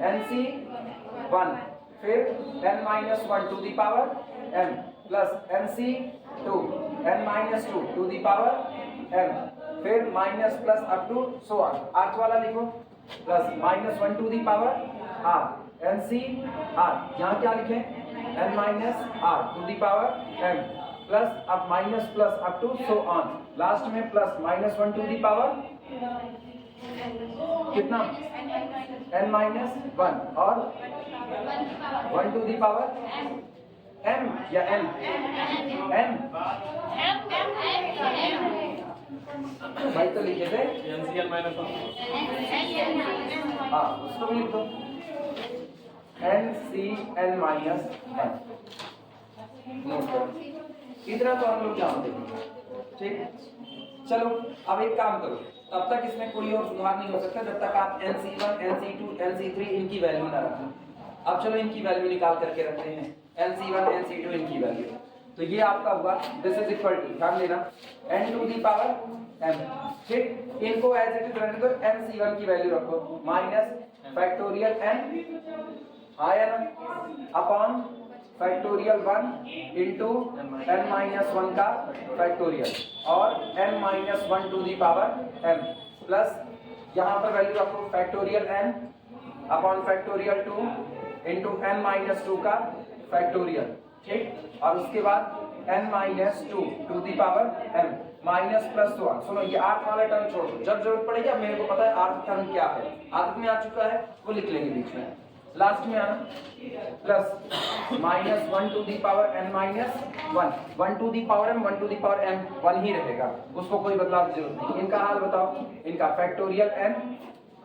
nc1, फिर n-1 to the power m plus nc2 n-2 to the power m, फिर minus plus up to so on. आठ वाला लिखो, plus -1 to the power r nc r, यहाँ क्या लिखे? n-r to the power m plus अब minus plus up to so on, last में plus -1 to the power कितना? n-1 और 1 टू दी पावर m या n? n भाई तो लिखे थे NCl-1 हाँ, उसको भी लिख दो NCl-n। नोट करो, इतना तो हम लोग जानते हैं। ठीक, चलो अब एक काम करो, तब तक इसमें कोई और सुधार नहीं हो सकता जब तक आप NC1 NC2 NC3 इनकी वैल्यू ना रखें। अब चलो इनकी वैल्यू निकाल करके रखते हैं, NC1 NC2 इनकी वैल्यू, तो ये आपका हुआ, दिस इज इक्वल टू, ध्यान देना, n to the power m। ठीक, इनको एज इट इज रहने दो, NC1 की वैल्यू रखो माइनस फैक्टोरियल n आया ना अपॉन फैक्टोरियल 1 इंटू n-1 का फैक्टोरियल और n-1 to the power m plus यहाँ पर वैल्यू रखो factorial n upon factorial 2 into n-2 का फैक्टोरियल। ठीक, और उसके बाद n-2 to the power m minus plus 1। सुनो, ये आठ वाला टर्म छोड़ दो, जब जरूरत पड़ेगी, अब मेरे को पता है आठ टर्म क्या है, आदत में आ चुका है, वो लिख लेंगे बीच में, लास्ट में आना plus -1 to the power n-1, 1 to the power m 1 to the power m 1 ही रहेगा, उसको कोई बदलाव की जरूरत नहीं। इनका हाल बताओ, इनका फैक्टोरियल n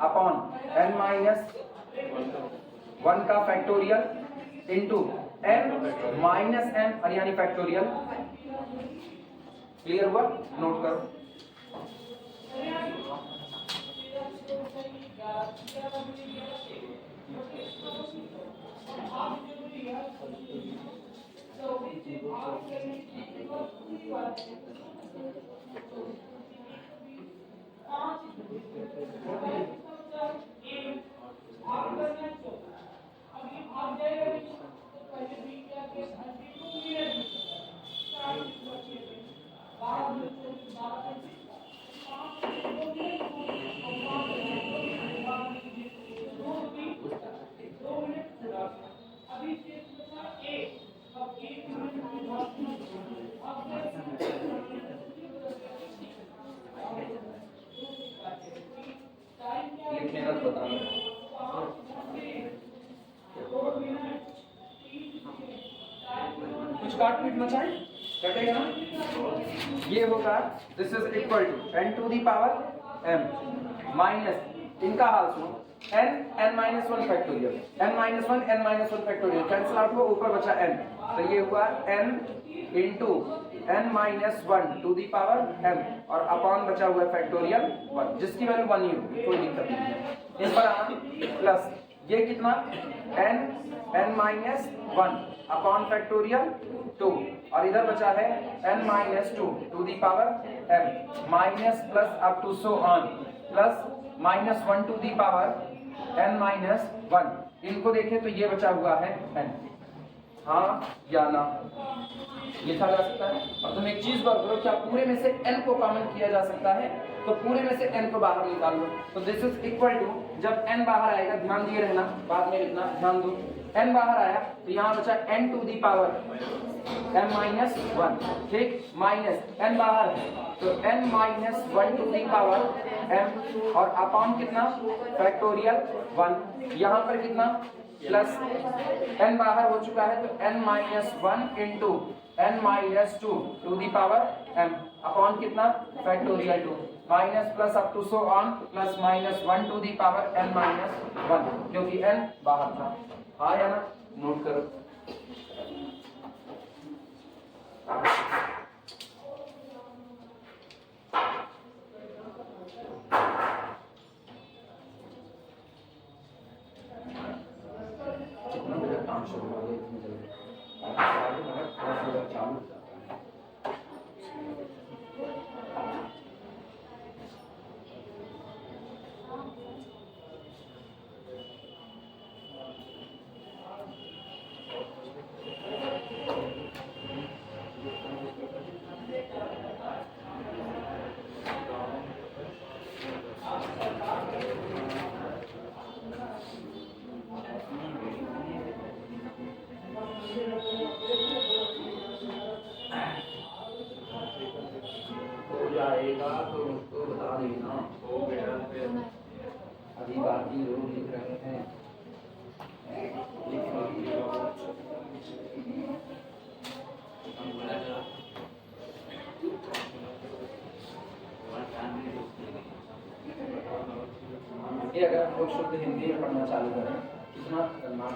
अपॉन n-1 का फैक्टोरियल इंटू n-m और यानी फैक्टोरियल। क्लियर हुआ? नोट करो, कुछ काट पीट मचाए, कटेगा ना। ये होगा this is equal to n to the power m minus इनका हाल सुनो n-1 factorial n-1 factorial cancel out हुआ, ऊपर बचा n, तो ये हुआ n into n-1 to the power m और अपॉन बचा हुआ फैक्टोरियल 1 जिसकी वैल्यू 1 ही होगी, कोई दिक्कत नहीं है। इस पर आना प्लस ये कितना n-1 अपॉन फैक्टोरियल 2 और इधर बचा है n-2 to the power m minus plus up to so on plus -1 to the power n-1। इनको देखें तो ये बचा हुआ है n, हाँ या ना, लिखा जा सकता है। और तुम एक चीज गौर करो, क्या पूरे में से n को कॉमन किया जा सकता है? तो पूरे में से n को बाहर निकाल लो, तो दिस इज इक्वल टू, जब n बाहर आएगा ध्यान दिए रहना, बाद में लिखना, ध्यान दो, n बाहर आया तो यहाँ बचा n to the power m-1, ठीक, माइनस n बाहर है तो n-1 to the power m और अपॉन कितना फैक्टोरियल 1, यहाँ पर कितना प्लस n बाहर हो चुका है तो n-1 into n-2 to the power m upon कितना factorial 2 minus plus up to so on plus -1 to the power n-1 क्योंकि n बाहर था, हाँ या ना, नोट करो। कितना बजे काम शुरू हो गया, इतनी जल्दी चालू। जाएगा तो उसको बता देना, हो गया फिर अभी बाकी लोग लिख रहे हैं, ये अगर हम लोग शुद्ध हिंदी में पढ़ना चालू करें कितना करना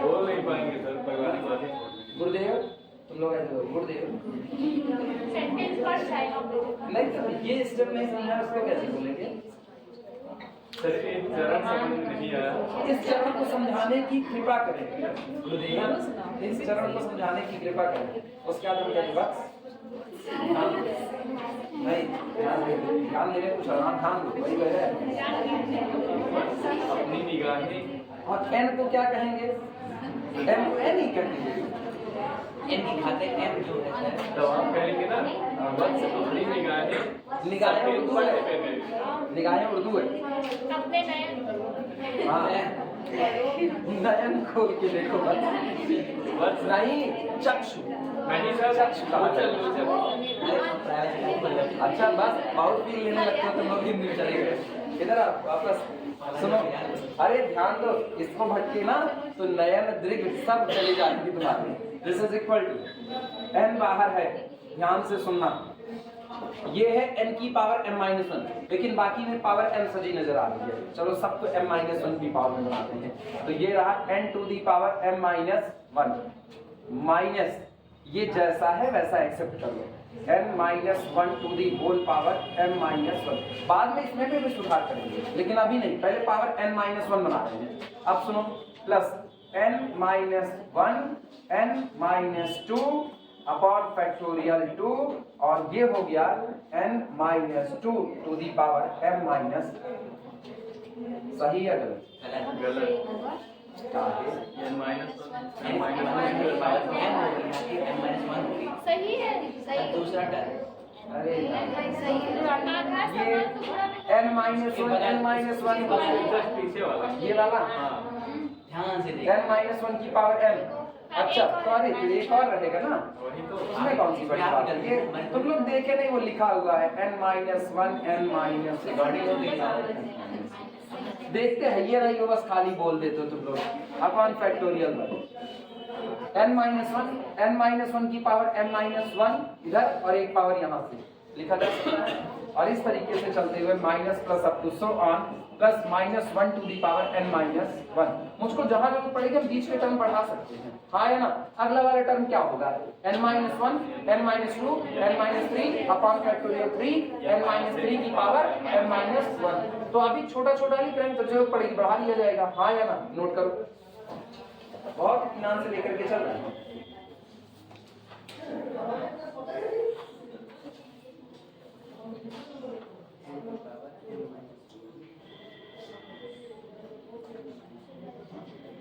बोल नहीं पाएंगे सर, परिवार की बातें। गुरुदेव तुम लोग ऐसे बोलो, गुरुदेव सेंटेंस पढ़ जाएगा नहीं, ये स्टेप नहीं समझा उसको कैसे बोलेंगे? सर एक चरण समझ में नहीं आया। इस चरण को समझाने की कृपा करें गुरुदेव, इस चरण को समझाने की कृपा करें, उसके बाद हम कहेंगे बस नहीं, ध्यान देने कुछ आराम ध्यान दो, वही है अपनी निगाहें और n को क्या कहेंगे? m को n ही कहेंगे, m दिखाते m जो है तो आप कहेंगे ना बस अपनी निगाहें निगाहें उर्दू है, निगाहें उर्दू है, अपने नए हाँ नयन खोल के देखो बस, बस नहीं चक्षु, नहीं सर, चक्षु कहा चल अच्छा बस बहुत भी लेने लगते हो तो लोग हिंदी में चले गए, इधर आप वापस सुनो, अरे ध्यान दो, इसको भटके ना तो नयन दृग सब चली जाएंगी तुम्हारी। This is equal to n बाहर है, ध्यान से सुनना, ये है n की पावर m-1, लेकिन बाकी में पावर m सजी नजर आ रही है, चलो सब तो m-1 की पावर में बनाते हैं, तो ये रहा n to the power m-1 minus ये जैसा है वैसा एक्सेप्ट कर लो n-1 to the whole power m-1, बाद में इसमें भी सुधार करेंगे लेकिन अभी नहीं, पहले पावर n-1 बना रहे हैं। अब सुनो plus n-1 n-2 upon factorial 2 और ये हो गया n-2 to the power m-, सही है गलत? गलत। सही है, सही दूसरा टर्म अरे सही है, आधार ये n-1 जस्ट पीछे वाला ये वाला ध्यान से देखो n-1 की पावर m, अच्छा तो अरे तो एक और रहेगा ना, वही तो उसमें कौन सी बड़ी बात है? ये तुम लोग देखे नहीं, वो लिखा हुआ है n-1 देखते हैं ये नहीं, वो बस खाली बोल देते हो तुम लोग अपॉन फैक्टोरियल 1, n-1 की पावर n-1 इधर और एक पावर यहाँ से लिखा जा सकता है। और इस तरीके से चलते हुए minus plus up to so on plus -1 to the power n-1। मुझको जहां जरूरत पड़ेगी हम बीच के टर्म बढ़ा सकते हैं, हाँ या ना। अगला वाला टर्म क्या होगा? n-1 n-2 n-3 upon factorial 3 n-3 की पावर n-1। तो अभी छोटा छोटा ही टर्म जरूरत पड़ेगी बढ़ा लिया जाएगा, हाँ या ना। नोट करो, बहुत इत्मीनान से लेकर के चल रहे हैं।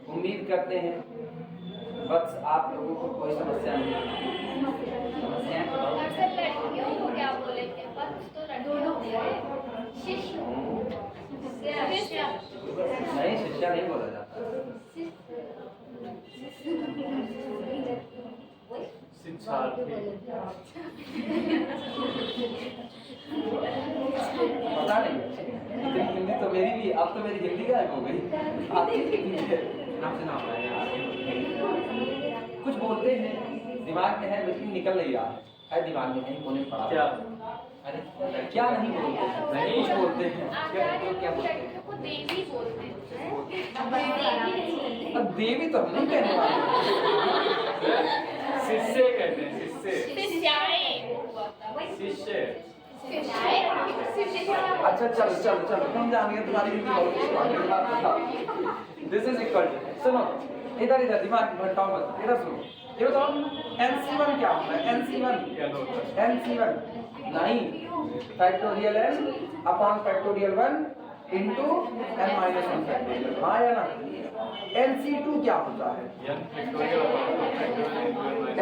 उम्मीद करते हैं बस आप लोगों को कोई समस्या नहीं है। समस्याएं तो और सब लड़कियों को क्या बोले थे? बस तो लड़कियों को शिष्य नहीं, शिष्या नहीं बोला जाता। शिक्षार्थी। पता नहीं, इतनी हिंदी तो मेरी भी, अब तो मेरी हिंदी गायब हो गई। आपकी हिंदी है। कुछ बोलते हैं, दिमाग में है लेकिन निकल नहीं रहा है दिमाग में, नहीं बोलने पड़ा। क्या? अरे क्या नहीं बोलते हैं? नहीं कुछ बोलते हैं। क्या बोलते हैं? लड़कियों को देवी बोलते हैं। अब देवी तो हम नहीं कहने वाले। शिष्य कहते हैं, शिष्य। शिष्य। अच्छा चलो तुम जानिए तुम्हारी हिंदी बहुत दिस इज इक्वल टू, सुनो इधर दिमाग भटकाओ मत, इधर सुनो। ये बताओ NC1 क्या होता है? NC1 नहीं, factorial n upon factorial 1 into n-1 factorial, हाँ या ना। NC2 क्या होता है?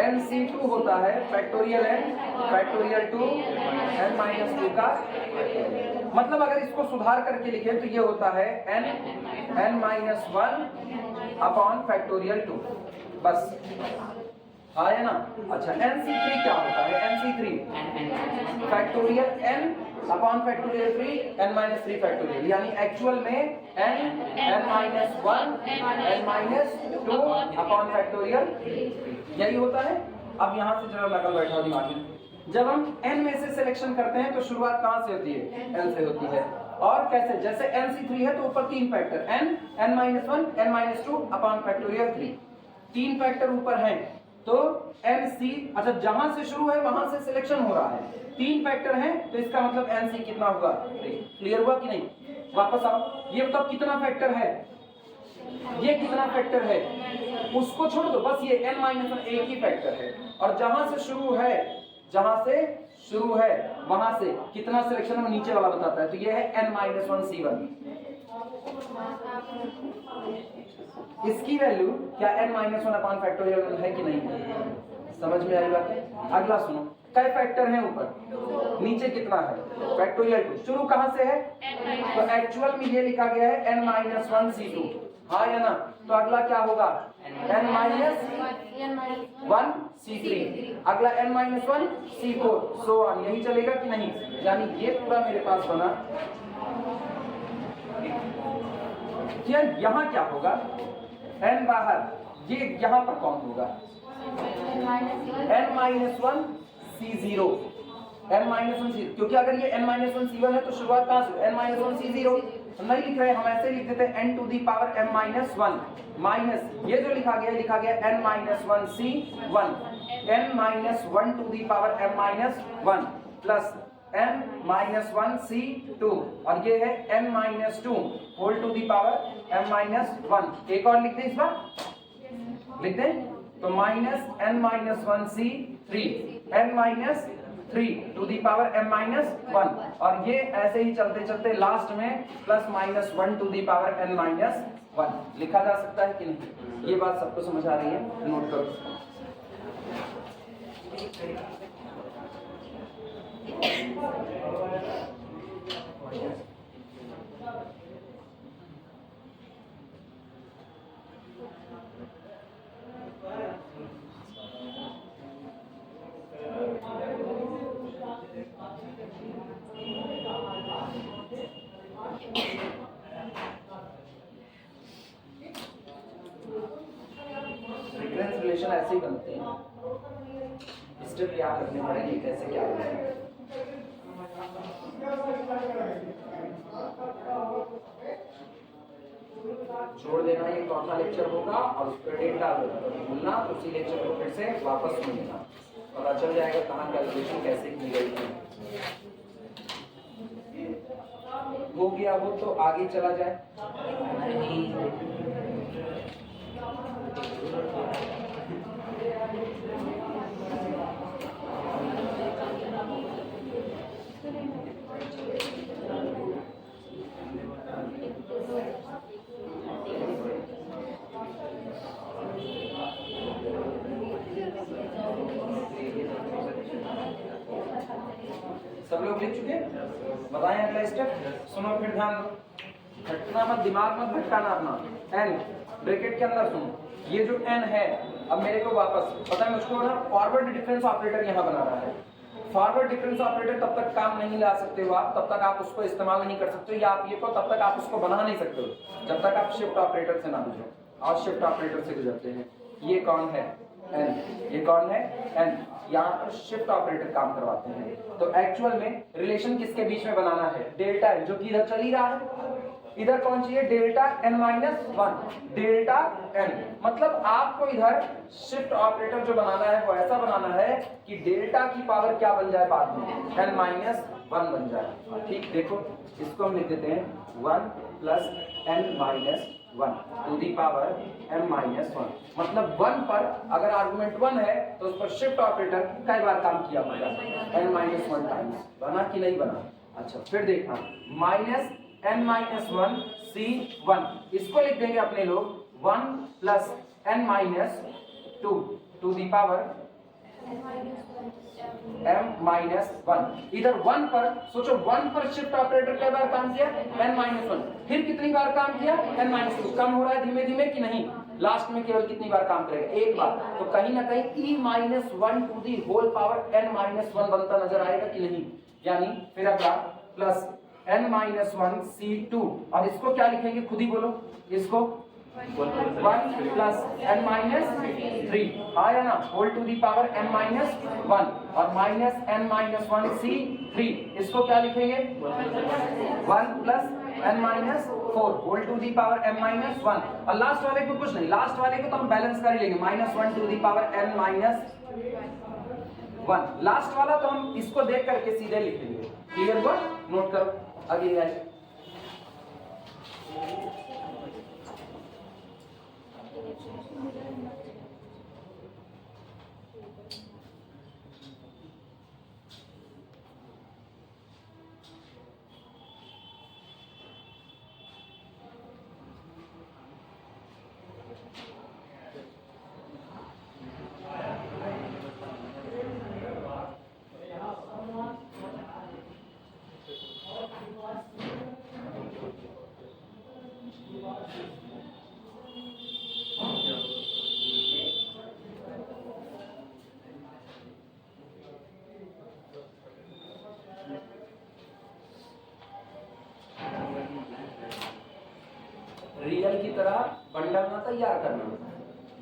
NC2 होता है फैक्टोरियल n फैक्टोरियल 2 n-2 का। मतलब अगर इसको सुधार करके लिखें तो ये होता है n-1 अपॉन फैक्टोरियल 2, बस, हाँ या ना। अच्छा NC3 क्या होता है? NC3 factorial n upon factorial 3 n-3 factorial, यानी एक्चुअल में n-1 n-2 अपॉन फैक्टोरियल, यही होता है। अब यहाँ से जरा नकल बैठाओ दिमाग में। जब हम n में से सिलेक्शन करते हैं तो शुरुआत कहाँ से होती है? n से होती है। और कैसे? जैसे NC3 है तो ऊपर 3 factor n n-1 n-2 upon factorial 3, 3 factor ऊपर हैं। तो NC, अच्छा जहां से शुरू है वहां से सिलेक्शन हो रहा है, 3 फैक्टर हैं तो इसका मतलब NC कितना होगा? 3। क्लियर हुआ कि नहीं? वापस आओ, ये बताओ कितना फैक्टर है? ये कितना फैक्टर है? उसको छोड़ दो, बस ये n-1 एक ही फैक्टर है। और जहां से शुरू है वहां से कितना सिलेक्शन में नीचे वाला बताता है, तो ये है n-1 C1। इसकी वैल्यू क्या n-1 अपॉन फैक्टोरियल है कि नहीं? समझ में आई बात है? अगला सुनो, कई फैक्टर हैं ऊपर, नीचे कितना है? फैक्टोरियल 2। शुरू कहां से है? तो एक्चुअल में ये लिखा गया है n-1 C2, हाँ या ना। तो अगला क्या होगा? n-1 C3, अगला n-1 C4, सो ऑन। यही चलेगा कि नहीं? यानी ये पूरा मेरे पास बना। क्या यहाँ क्या होगा? n बाहर, ये यहाँ पर कौन होगा? n-1 C0, n-1 C, क्योंकि अगर ये n-1 C1 है तो शुरुआत कहाँ से? n-1 C0 नहीं लिख रहे, हम ऐसे लिख देते हैं n to the power m-1 minus ये जो लिखा गया n-1 C1 n-1 to the power m-1 plus n-1 C2 और ये है n-2 whole to the power m-1। एक और लिख दे, इस बार लिख दे, तो minus n-1 C3 n-3 to the power m-1 और ये ऐसे ही चलते चलते लास्ट में plus -1 to the power n-1 लिखा जा सकता है कि नहीं? ये बात सबको समझ आ रही है? नोट करो। ऐसे ही बनते हैं, स्टेप याद रखने पड़ेंगे कैसे क्या बनते हैं। जोड़ देना, ये चौथा लेक्चर होगा और उस पर डेट डाल देना, तो भूलना तो उसी लेक्चर को फिर से वापस सुन लेना, पता चल जाएगा कहाँ कैलकुलेशन कैसे की गई है। हो गया वो तो आगे चला जाए। सब लोग लिख चुके? बताएं अगला स्टेप। सुनो फिर ध्यान दो, भटकना मत, दिमाग मत भटकाना अपना। एन ब्रैकेट के अंदर सुनो, ये जो एन है, अब मेरे को वापस पता है मुझको ना फॉरवर्ड डिफरेंस ऑपरेटर यहाँ बना रहा है। फॉरवर्ड डिफरेंस ऑपरेटर तब तक काम नहीं ला सकते हो आप, तब तक आप उसको इस्तेमाल नहीं कर सकते हो, या आप ये को तब तक आप उसको बना नहीं सकते हो जब तक आप शिफ्ट ऑपरेटर से ना गुजरो। और शिफ्ट ऑपरेटर से गुजरते हैं। ये कौन है? एन। ये कौन है? एन। यहाँ पर शिफ्ट ऑपरेटर काम करवाते हैं। तो एक्चुअल में रिलेशन किसके बीच में बनाना है? डेल्टा एन, जो कि इधर चल ही रहा है। इधर कौन चाहिए? Delta n minus one. Delta n मतलब आपको इधर शिफ्ट ऑपरेटर जो बनाना है वो ऐसा बनाना है कि डेल्टा की पावर क्या बन जाए बाद में? एन माइनस वन बन जाए। ठीक, देखो इसको हम लिख देते हैं 1 plus n minus 1 to the power m minus 1। मतलब 1 पर अगर आर्गुमेंट 1 है तो उस पर शिफ्ट ऑपरेटर कई बार काम किया होगा? n minus 1 times. बना कि नहीं बना? अच्छा फिर देखना, माइनस n माइनस 1 c1, इसको लिख देंगे अपने लोग 1 plus n minus 2 to the power m minus 1। इधर 1 पर सोचो, 1 पर शिफ्ट ऑपरेटर कई बार काम किया? n minus 1। फिर कितनी बार काम किया? n minus 2। कम हो रहा है धीमे धीमे कि नहीं? लास्ट में केवल कितनी बार काम करेगा? एक बार। तो कहीं ना कहीं e minus 1 to the whole power n minus 1 बनता नजर आएगा कि नहीं? यानी फिर अगला प्लस n माइनस 1 c2, और इसको क्या लिखेंगे खुद ही बोलो? इसको 1 प्लस n माइनस 3 आया ना, whole to the power n minus 1, और माइनस n माइनस 1 c3, इसको क्या लिखेंगे? 1 plus n minus 4 whole to the power m minus 1। और लास्ट वाले को कुछ नहीं, लास्ट वाले को तो हम बैलेंस कर ही लेंगे, minus 1 to the power n minus 1। Last वाला तो हम इसको देख करके सीधे लिखेंगे। क्लियर हुआ? नोट करो आगे आइए। रियल की तरह बंडल ना तैयार करना,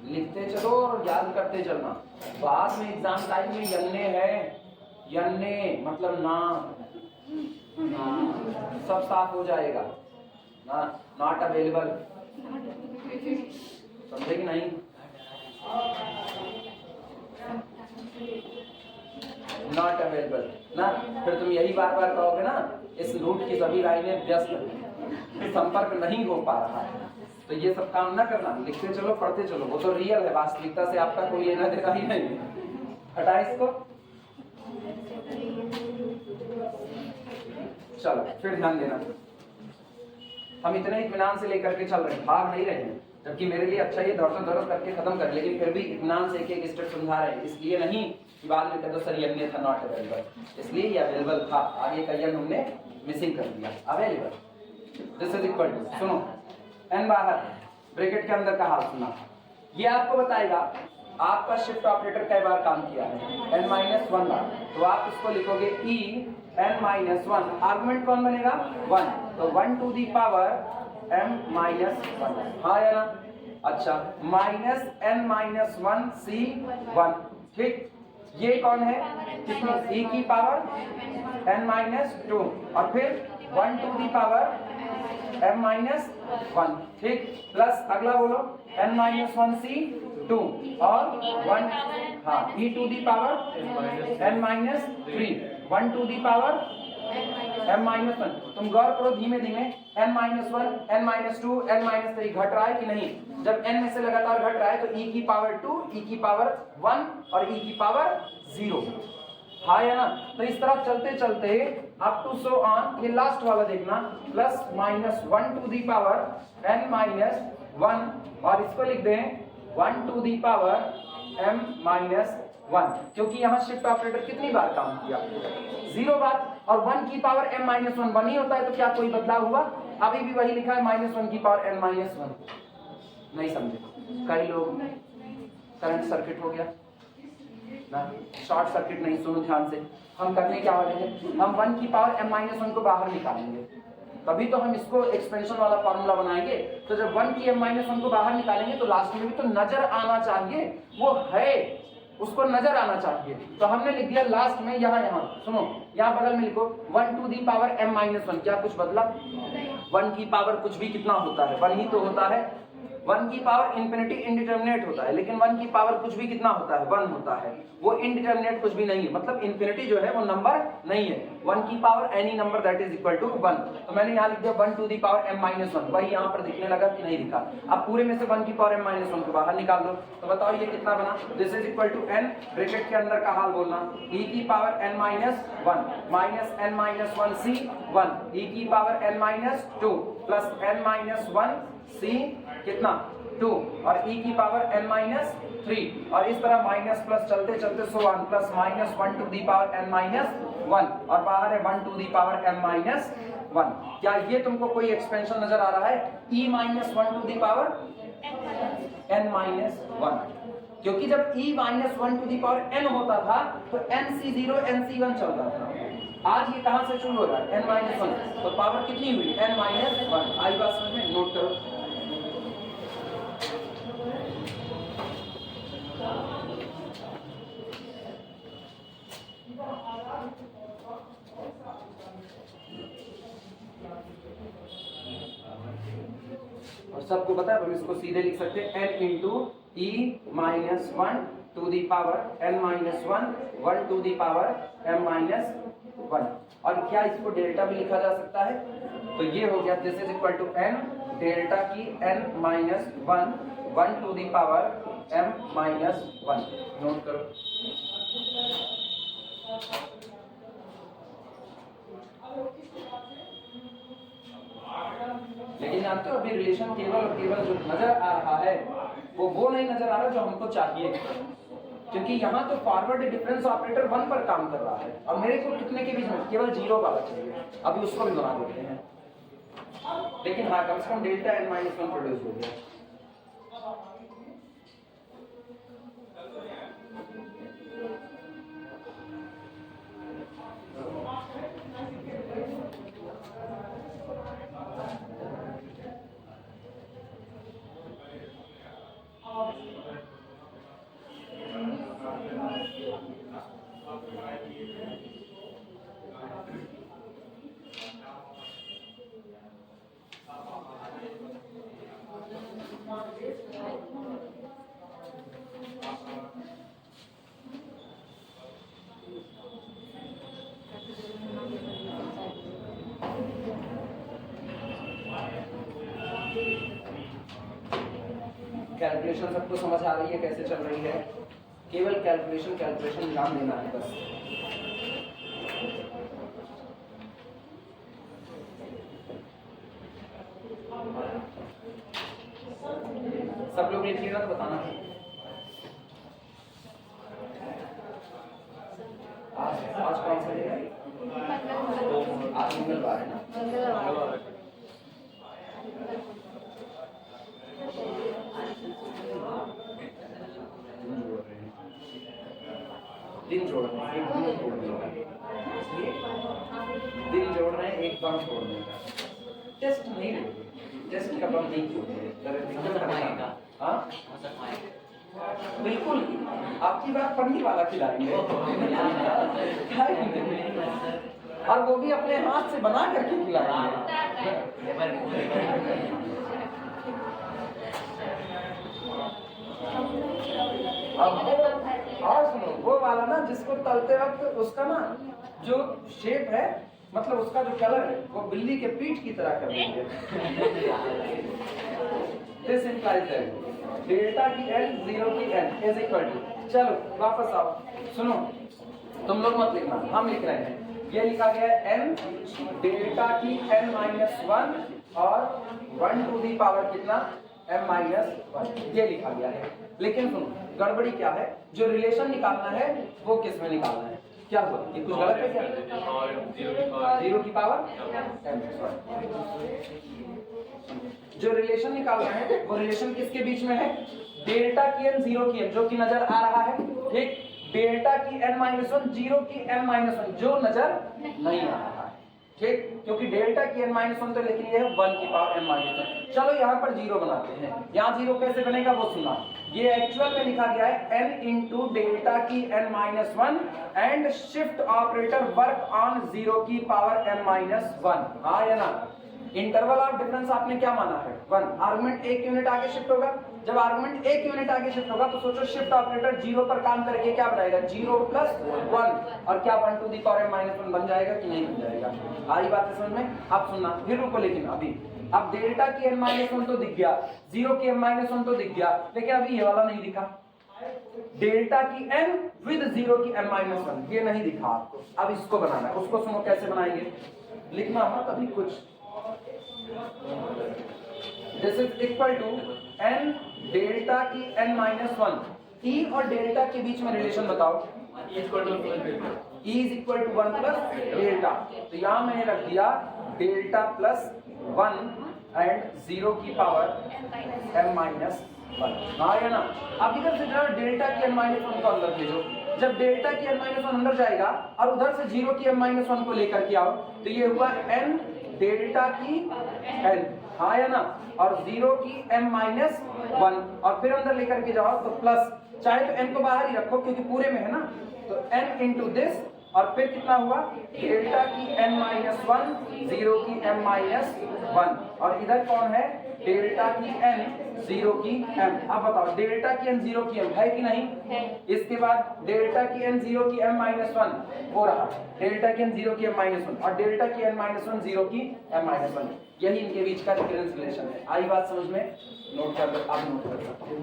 लिखते चलो और याद करते चलना। बाद में एग्जाम टाइम में यन्ने है, यन्ने मतलब ना, सब साफ हो जाएगा ना, नॉट अवेलेबल, समझे कि नहीं? नॉट अवेलेबल ना, फिर तुम यही बार बार कहोगे ना, इस रूट की सभी लाइनें व्यस्त, संपर्क नहीं हो पा रहा है। तो ये सब काम ना करना, लिखते चलो पढ़ते चलो, वो तो रियल है, वास्तविकता से आपका कोई लेना देना ही नहीं। हटा इसको। चलो फिर ध्यान देना, हम इतने इत्मीनान से लेकर के चल रहे हैं, भाग नहीं रहे हैं, जबकि मेरे लिए अच्छा ये दौड़ दौड़ करके खत्म कर, लेकिन फिर भी इत्मीनान से एक एक स्टेप समझा रहे हैं। इसलिए नहीं कि बाद में कह दो सर ये था नॉट अवेलेबल, इसलिए ये अवेलेबल था, आगे का ये हमने मिसिंग कर दिया। Available this is equal to, सुनो n बाहर ब्रैकेट के अंदर का हाल सुनना, ये आपको बताएगा आपका शिफ्ट ऑपरेटर कई बार काम किया है, n माइनस 1 बार। तो आप इसको लिखोगे e n माइनस 1, आर्गुमेंट कौन बनेगा? 1, तो 1 to the power m minus 1। हाँ या ना? अच्छा माइनस n माइनस 1 c 1, ठीक। ये कौन है, कितनी, e की पावर n माइनस 2 और फिर 1 to the power m minus 1, ठीक। प्लस अगला बोलो n माइनस 1 c 2 और 1, हाँ e to the power n minus 3 1 to the power m minus 1। तुम गौर करो धीमे धीमे n minus 1 n minus 2 n minus 3 घट रहा है कि नहीं। जब n में से लगातार घट रहा है तो e की पावर 2 e की पावर 1 और e की पावर 0, हाँ या ना। तो इस तरह चलते चलते अप टू सो ऑन, ये लास्ट वाला देखना, plus minus 1 to the power n minus 1 और इसको लिख दें 1 to the power m minus 1, क्योंकि यहाँ शिफ्ट ऑपरेटर कितनी बार काम किया, 0 बार। और 1 की पावर m माइनस 1 1 ही होता है, तो क्या कोई बदलाव हुआ, अभी भी वही लिखा है माइनस 1 की पावर n माइनस 1। नहीं समझे कई लोग, करंट सर्किट हो गया ना, शॉर्ट सर्किट नहीं, सुनो ध्यान से। हम करने क्या वाले हैं, हम 1 की पावर m माइनस 1 को बाहर निकालेंगे, तभी तो हम इसको एक्सपेंशन वाला फॉर्मूला बनाएंगे। तो जब 1 की m माइनस 1 को बाहर निकालेंगे तो लास्ट में भी तो नजर आना चाहिए, वो है, उसको नजर आना चाहिए। तो हमने लिख दिया लास्ट में, यहाँ सुनो, यहाँ बगल में लिखो 1 to the power m minus 1। क्या कुछ बदला, 1 की पावर कुछ भी कितना होता है, 1 ही तो होता है। 1 की पावर इंफिनिटी इंडिटरमिनेट होता है, लेकिन 1 की पावर कुछ भी कितना होता है, 1 होता है। वो इंडिटरमिनेट कुछ भी नहीं है, मतलब इंफिनिटी जो है वो नंबर नहीं है। 1 की power any number that is equal to 1। तो मैंने यहाँ लिख दिया 1 to the power m minus 1, वही यहाँ पर दिखने लगा कि नहीं दिखा। अब पूरे में से 1 की पावर m माइनस 1 को बाहर निकाल दो, तो बताओ ये कितना बना, this is equal to n, bracket के अंदर का हाल बोलना, e की power n minus 1 minus n minus 1 c 1, e की power n minus 2 plus n minus 1 c कितना 2 और e की पावर n माइनस 3, और इस तरह माइनस प्लस चलते चलते so on, plus minus 1 to the power n minus 1 और बाहर है 1 to the power m minus 1। क्या ये तुमको कोई एक्सपेंशन नजर आ रहा है, e minus 1 to the power n minus 1, क्योंकि जब e minus 1 to the power n होता था तो nc0 nc1 चलता था। आज ये कहां से शुरू हो रहा है, n माइनस 1, तो पावर कितनी हुई, n माइनस 1। आई बात समझ में, नोट करो। और सबको पता है हम इसको सीधे लिख सकते हैं n into e minus 1 to the power n minus 1 1 to the power m minus 1। और क्या इसको डेल्टा भी लिखा जा सकता है, तो ये हो गया this is equal to n delta की n minus 1 1 to the power m minus 1। Note करो। लेकिन जानते हो अभी रिलेशन केवल और केवल जो नजर आ रहा है वो नहीं नजर आ रहा जो हमको चाहिए, क्योंकि यहाँ तो फॉरवर्ड डिफरेंस ऑपरेटर 1 पर काम कर रहा है और मेरे को कितने के बीच में, केवल 0 वाला चाहिए। अभी उसको भी बना देते हैं, लेकिन हाँ कम से कम डेल्टा n माइनस 1 प्रोड्यूस हो गया। कैलकुलेशन सबको समझ आ रही है कैसे चल रही है, केवल कैलकुलेशन ध्यान देना है बस। सब लोग लिख लिया तो बताना। आज कौन सा दिन है, आज मंगलवार है ना। दिन जोड़ रहे हैं, एक दिन छोड़ने का, इसलिए दिन जोड़ रहे हैं, एक बम छोड़ने का। टेस्ट नहीं लेंगे, टेस्ट का बम नहीं छोड़ेंगे। आपकी बार पनीर वाला खिलाएंगे और वो भी अपने हाथ से बना करके खिलाएंगे। अब वो और सुनो, वो वाला ना जिसको तलते वक्त उसका ना जो शेप है, मतलब उसका जो कलर है वो बिल्ली के पीठ की तरह कर देंगे। दिस इंप्लाइज दैट डेल्टा की n 0 की n इज इक्वल टू, चलो वापस आओ, सुनो तुम लोग मत लिखना, हम लिख रहे हैं। ये लिखा गया है n डेल्टा की n माइनस 1 और 1 टू दी पावर कितना m माइनस 1, ये लिखा गया है। लेकिन सुनो गड़बड़ी क्या है, जो रिलेशन निकालना है वो किस में निकालना है? क्या हुआ, ये कुछ गलत है क्या? 0 की पावर m, जो रिलेशन निकालना है वो रिलेशन किसके बीच में है? डेल्टा की n 0 की n जो कि नजर आ रहा है, ठीक, डेल्टा की n माइनस 1 0 की m माइनस 1 जो नजर नहीं आ रहा है, ठीक, क्योंकि डेल्टा की n माइनस 1 तो लेकिन ये है 1 की पावर m माइनस 1। चलो यहाँ पर 0 बनाते हैं, यहाँ 0 कैसे बनेगा वो सुना। ये एक्चुअल में लिखा गया है n इंटू डेल्टा की n minus 1 and shift operator work on 0 की पावर m माइनस 1, हाँ या ना? इंटरवल ऑफ डिफरेंस आपने क्या माना है? 1। आर्गुमेंट 1 यूनिट आगे शिफ्ट होगा, जब आर्गुमेंट 1 यूनिट आगे शिफ्ट होगा तो सोचो शिफ्ट ऑपरेटर 0 पर काम करके क्या बनाएगा? 0 प्लस 1, और क्या 1 to the power m minus 1 बन जाएगा कि नहीं बन जाएगा? आई बात है समझ में? अब सुनना, फिर रुको, लेकिन अभी अब डेल्टा की n माइनस 1 तो दिख गया, 0 की m माइनस 1 तो दिख गया, लेकिन अभी ये वाला नहीं दिखा, डेल्टा की n विद 0 की m माइनस 1, ये नहीं दिखा आपको। अब इसको बनाना है, उसको सुनो कैसे बनाएंगे, लिखना मत अभी कुछ। This is equal to n delta की n माइनस 1, e और डेल्टा के बीच में रिलेशन बताओ। e is equal to 1 plus delta, तो यहां मैंने रख दिया डेल्टा प्लस 1 एंड 0 की पावर m माइनस 1, हाँ या ना? अब इधर से जरा डेल्टा की m माइनस 1 को अंदर भेजो, जब डेल्टा की m माइनस 1 अंदर जाएगा और उधर से 0 की m माइनस 1 को लेकर के आओ, तो ये हुआ n डेल्टा की n, हाँ या ना? और 0 की m माइनस 1, और फिर अंदर लेकर के जाओ तो प्लस, चाहे तो n को बाहर ही रखो क्योंकि पूरे में है ना, तो n इंटू दिस, और फिर कितना हुआ? डेल्टा की n माइनस 1, 0 की m माइनस 1, और इधर कौन है? डेल्टा की n, 0 की m। अब बताओ डेल्टा की n 0 की m है कि नहीं है? इसके बाद डेल्टा की n 0 की m माइनस 1 हो रहा, डेल्टा की n 0 की m माइनस 1 और डेल्टा की n माइनस 1 0 की m माइनस 1, यही इनके बीच का डिफरेंस रिलेशन है। आई बात समझ में? नोट कर लो, आप नोट कर सकते हो।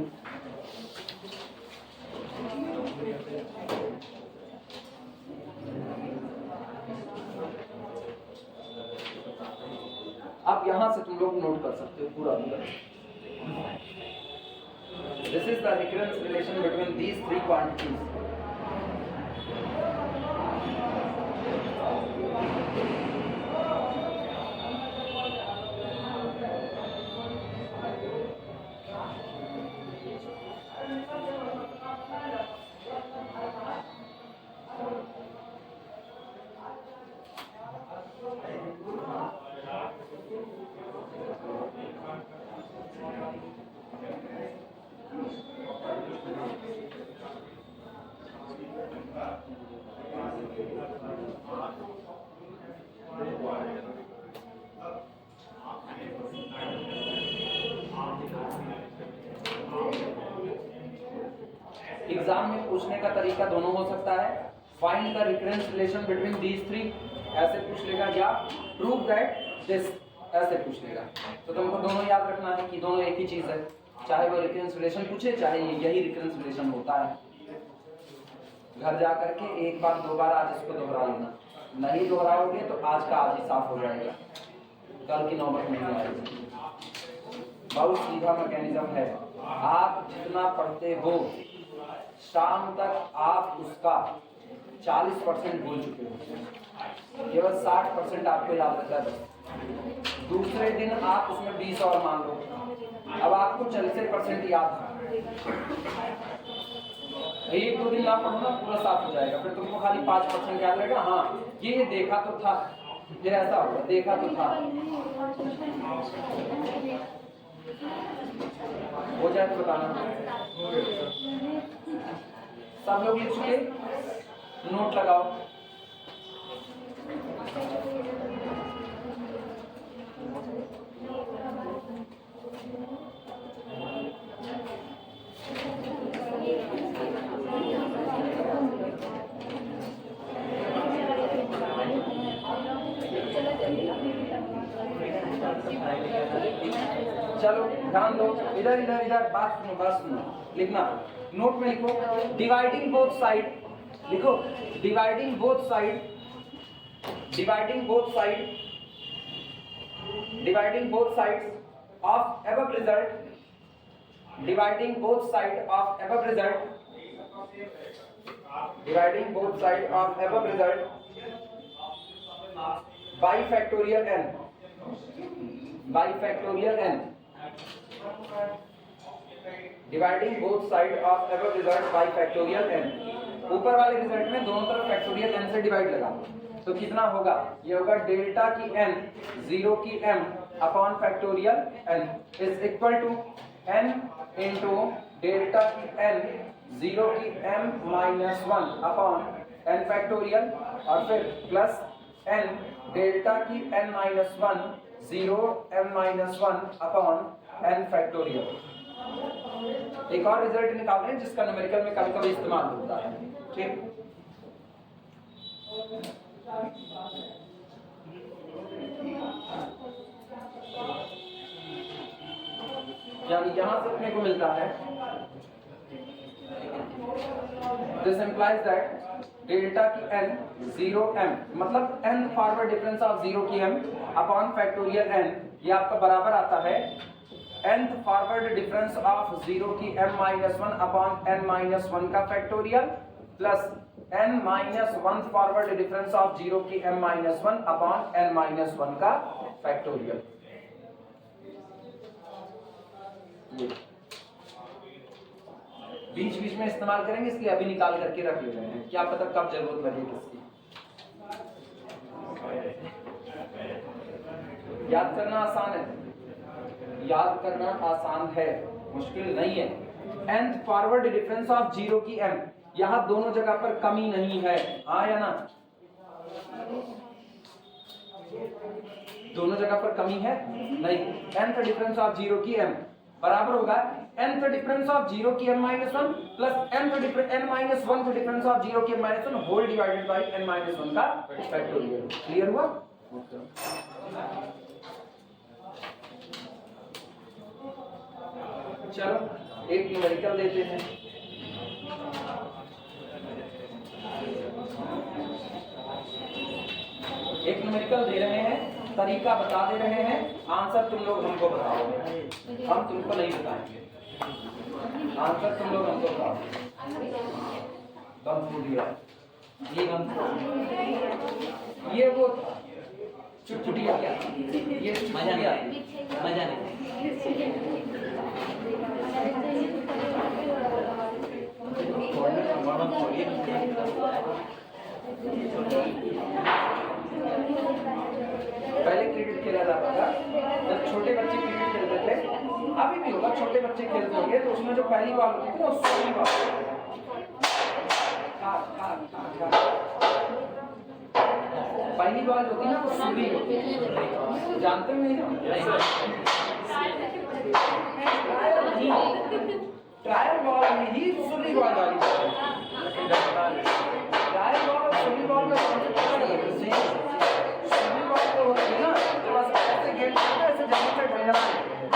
आप यहां से तुम लोग नोट कर सकते हो पूरा पूरा। This is the recurrence relation between these three quantities. Exam में पूछने का तरीका दोनों हो सकता है, find the recurrence relation between these three ऐसे पूछ लेगा, या प्रूव दैट दिस ऐसे पूछ लेगा। तो तुमको दोनों याद रखना है कि दोनों एक ही चीज है, चाहे वो रिकरेंस रिलेशन पूछे चाहे यही रिकरेंस रिलेशन होता है। घर जा करके एक बार दो बार आज इसको दोहरा लेना, नहीं दोहराओगे तो आज का आज ही साफ हो जाएगा, कल की नौबत नहीं आएगी। बहुत सीधा मैकेनिज्म है, आप जितना पढ़ते हो शाम तक आप उसका 40% भूल चुके हो, केवल 60% आपको याद रहता है। दूसरे दिन आप उसमें 20 और मान लो, अब आपको 40% याद था। एक दो दिन ना पढ़ो ना, पूरा साफ हो जाएगा, फिर तुमको खाली 5% याद रहेगा। हाँ ये देखा तो था, ये ऐसा होगा, देखा तो था, हो जाए तो बताना। सब लोग लिख चुके? नोट लगाओ। चलो ध्यान दो, इधर इधर इधर बात सुनो, लिखना। नोट में लिखो डिवाइडिंग बोथ साइड, लिखो dividing both side, dividing both side, dividing both sides of above result, dividing both side of above result, dividing both side of above result by factorial n, by factorial n, dividing both side of above result by factorial n। ऊपर वाले result में दोनों तरफ factorial n से divide लगा तो कितना होगा? ये होगा डेल्टा की n 0 की m upon factorial n is equal to n into delta की n 0 की m minus 1 upon n factorial और फिर प्लस n डेल्टा की n minus 1 0 m minus 1 upon n factorial. एक और रिजल्ट निकाल रहे हैं जिसका न्यूमेरिकल में कभी कभी इस्तेमाल होता है, ठीक? यानी यहां से अपने को मिलता है दिस इंप्लाइज दैट डेल्टा की n 0 m मतलब n फॉरवर्ड डिफरेंस ऑफ 0 की m अपॉन फैक्टोरियल n, ये आपका बराबर आता है nth फॉरवर्ड डिफरेंस ऑफ 0 की m minus 1 upon n minus 1 का factorial plus n minus 1 forward difference of 0 की m minus 1 upon n minus 1 का फैक्टोरियल। बीच बीच में इस्तेमाल करेंगे इसलिए अभी निकाल करके रख ले रहे हैं, क्या पता कब जरूरत लगे किसकी। याद करना आसान है, याद करना आसान है, मुश्किल नहीं है। nth फॉरवर्ड डिफरेंस ऑफ 0 की m, यहां दोनों जगह पर कमी नहीं है, हाँ या ना? दोनों जगह पर कमी है नहीं। nth डिफरेंस ऑफ 0 की m बराबर होगा nth डिफरेंस ऑफ 0 की m minus 1 plus n minus 1 difference of 0 की m minus 1 whole divided by n minus 1 का फैक्टोरियल। क्लियर हुआ? चलो एक न्यूमेरिकल देते हैं। एक न्यूमेरिकल दे रहे हैं, तरीका बता दे रहे हैं, आंसर तुम लोग हमको बताओ, हम तुमको नहीं बताएंगे। आंसर तुम लोग हमको बताओ। बम फूट गया, ये वो चुटपुटिया, ये मजा नहीं। पहले क्रिकेट खेला जाता था, जब छोटे बच्चे क्रिकेट खेलते थे, अभी भी होगा छोटे बच्चे खेलते होंगे, तो उसमें जो पहली बॉल होती थी वो सुई बॉल, पहली बॉल होती ना वो सुई होती, जानते हो नहीं? ट्रायल बॉल में ही सुई बॉल वाली, ट्रायल बॉल और सुई बॉल में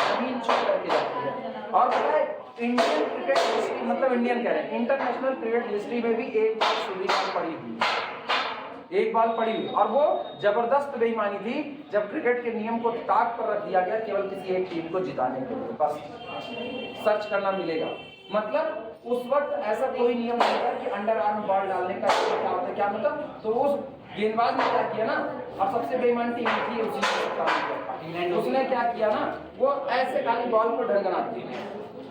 जमीन छू करके जाती है। और पता है इंडियन क्रिकेट हिस्ट्री, मतलब इंडियन कह रहे हैं, इंटरनेशनल क्रिकेट हिस्ट्री में भी एक बार सुई बॉल पड़ी हुई, एक बॉल पड़ी हुई, और वो जबरदस्त बेईमानी थी जब क्रिकेट के नियम को ताक पर रख दिया गया केवल किसी एक टीम को जिताने के लिए। बस सर्च करना मिलेगा, मतलब उस वक्त ऐसा कोई नियम नहीं था कि अंडर आर्म बॉल डालने का क्या होता है, क्या मतलब। तो उस गेंदबाज ने क्या किया ना, और सबसे बेईमान टीम थी उसी ने काम किया, उसने क्या किया ना, वो ऐसे खाली बॉल को ढंगना दी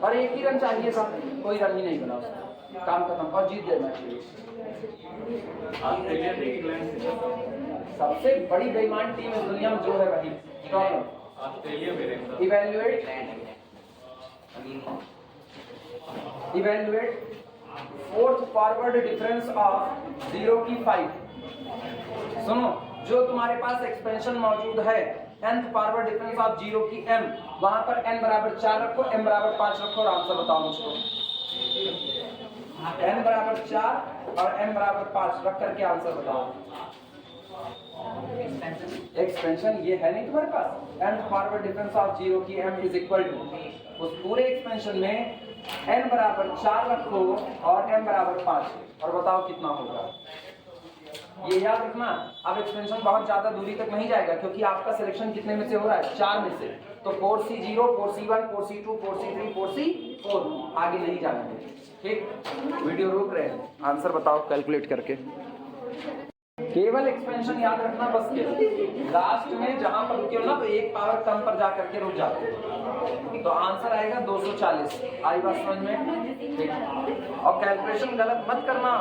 और एक ही रन चाहिए था, कोई रन ही नहीं बना उसका, काम खत्म और जीत गए मैच। सबसे बड़ी बेईमान टीम इस दुनिया में जो है वही evaluate fourth forward difference of 0 की 5। सुनो, जो तुम्हारे पास एक्सपेंशन मौजूद है nth फॉरवर्ड डिफरेंस ऑफ 0 की m, वहां पर n बराबर 4 रखो, m बराबर 5 रखो और आंसर बताओ मुझको। n बराबर 4 और m बराबर 5 रख करके आंसर बताओ। एक्सपेंशन ये है नहीं तुम्हारे पास, nth फॉरवर्ड डिफरेंस ऑफ 0 की m इज इक्वल टू, उस पूरे एक्सपेंशन में n बराबर 4 रखो और m बराबर 5 और बताओ कितना होगा। ये याद रखना। अब एक्सपेंशन बहुत ज्यादा दूरी तक नहीं जाएगा क्योंकि आपका सिलेक्शन कितने में से हो रहा है, 4 में से। तो 4C0, 4C1, 4C2, 4C3, 4C4, आगे नहीं जाना है। ठीक, वीडियो रोक रहे हैं, आंसर बताओ कैलकुलेट करके। केवल एक्सपेंशन याद रखना बस के लास्ट में जहां पर रुके हो ना तो एक पावर कम पर जा करके रुक जाते हो। तो आंसर आएगा 240। आई बात समझ में? ठीक। और कैलकुलेशन गलत मत करना।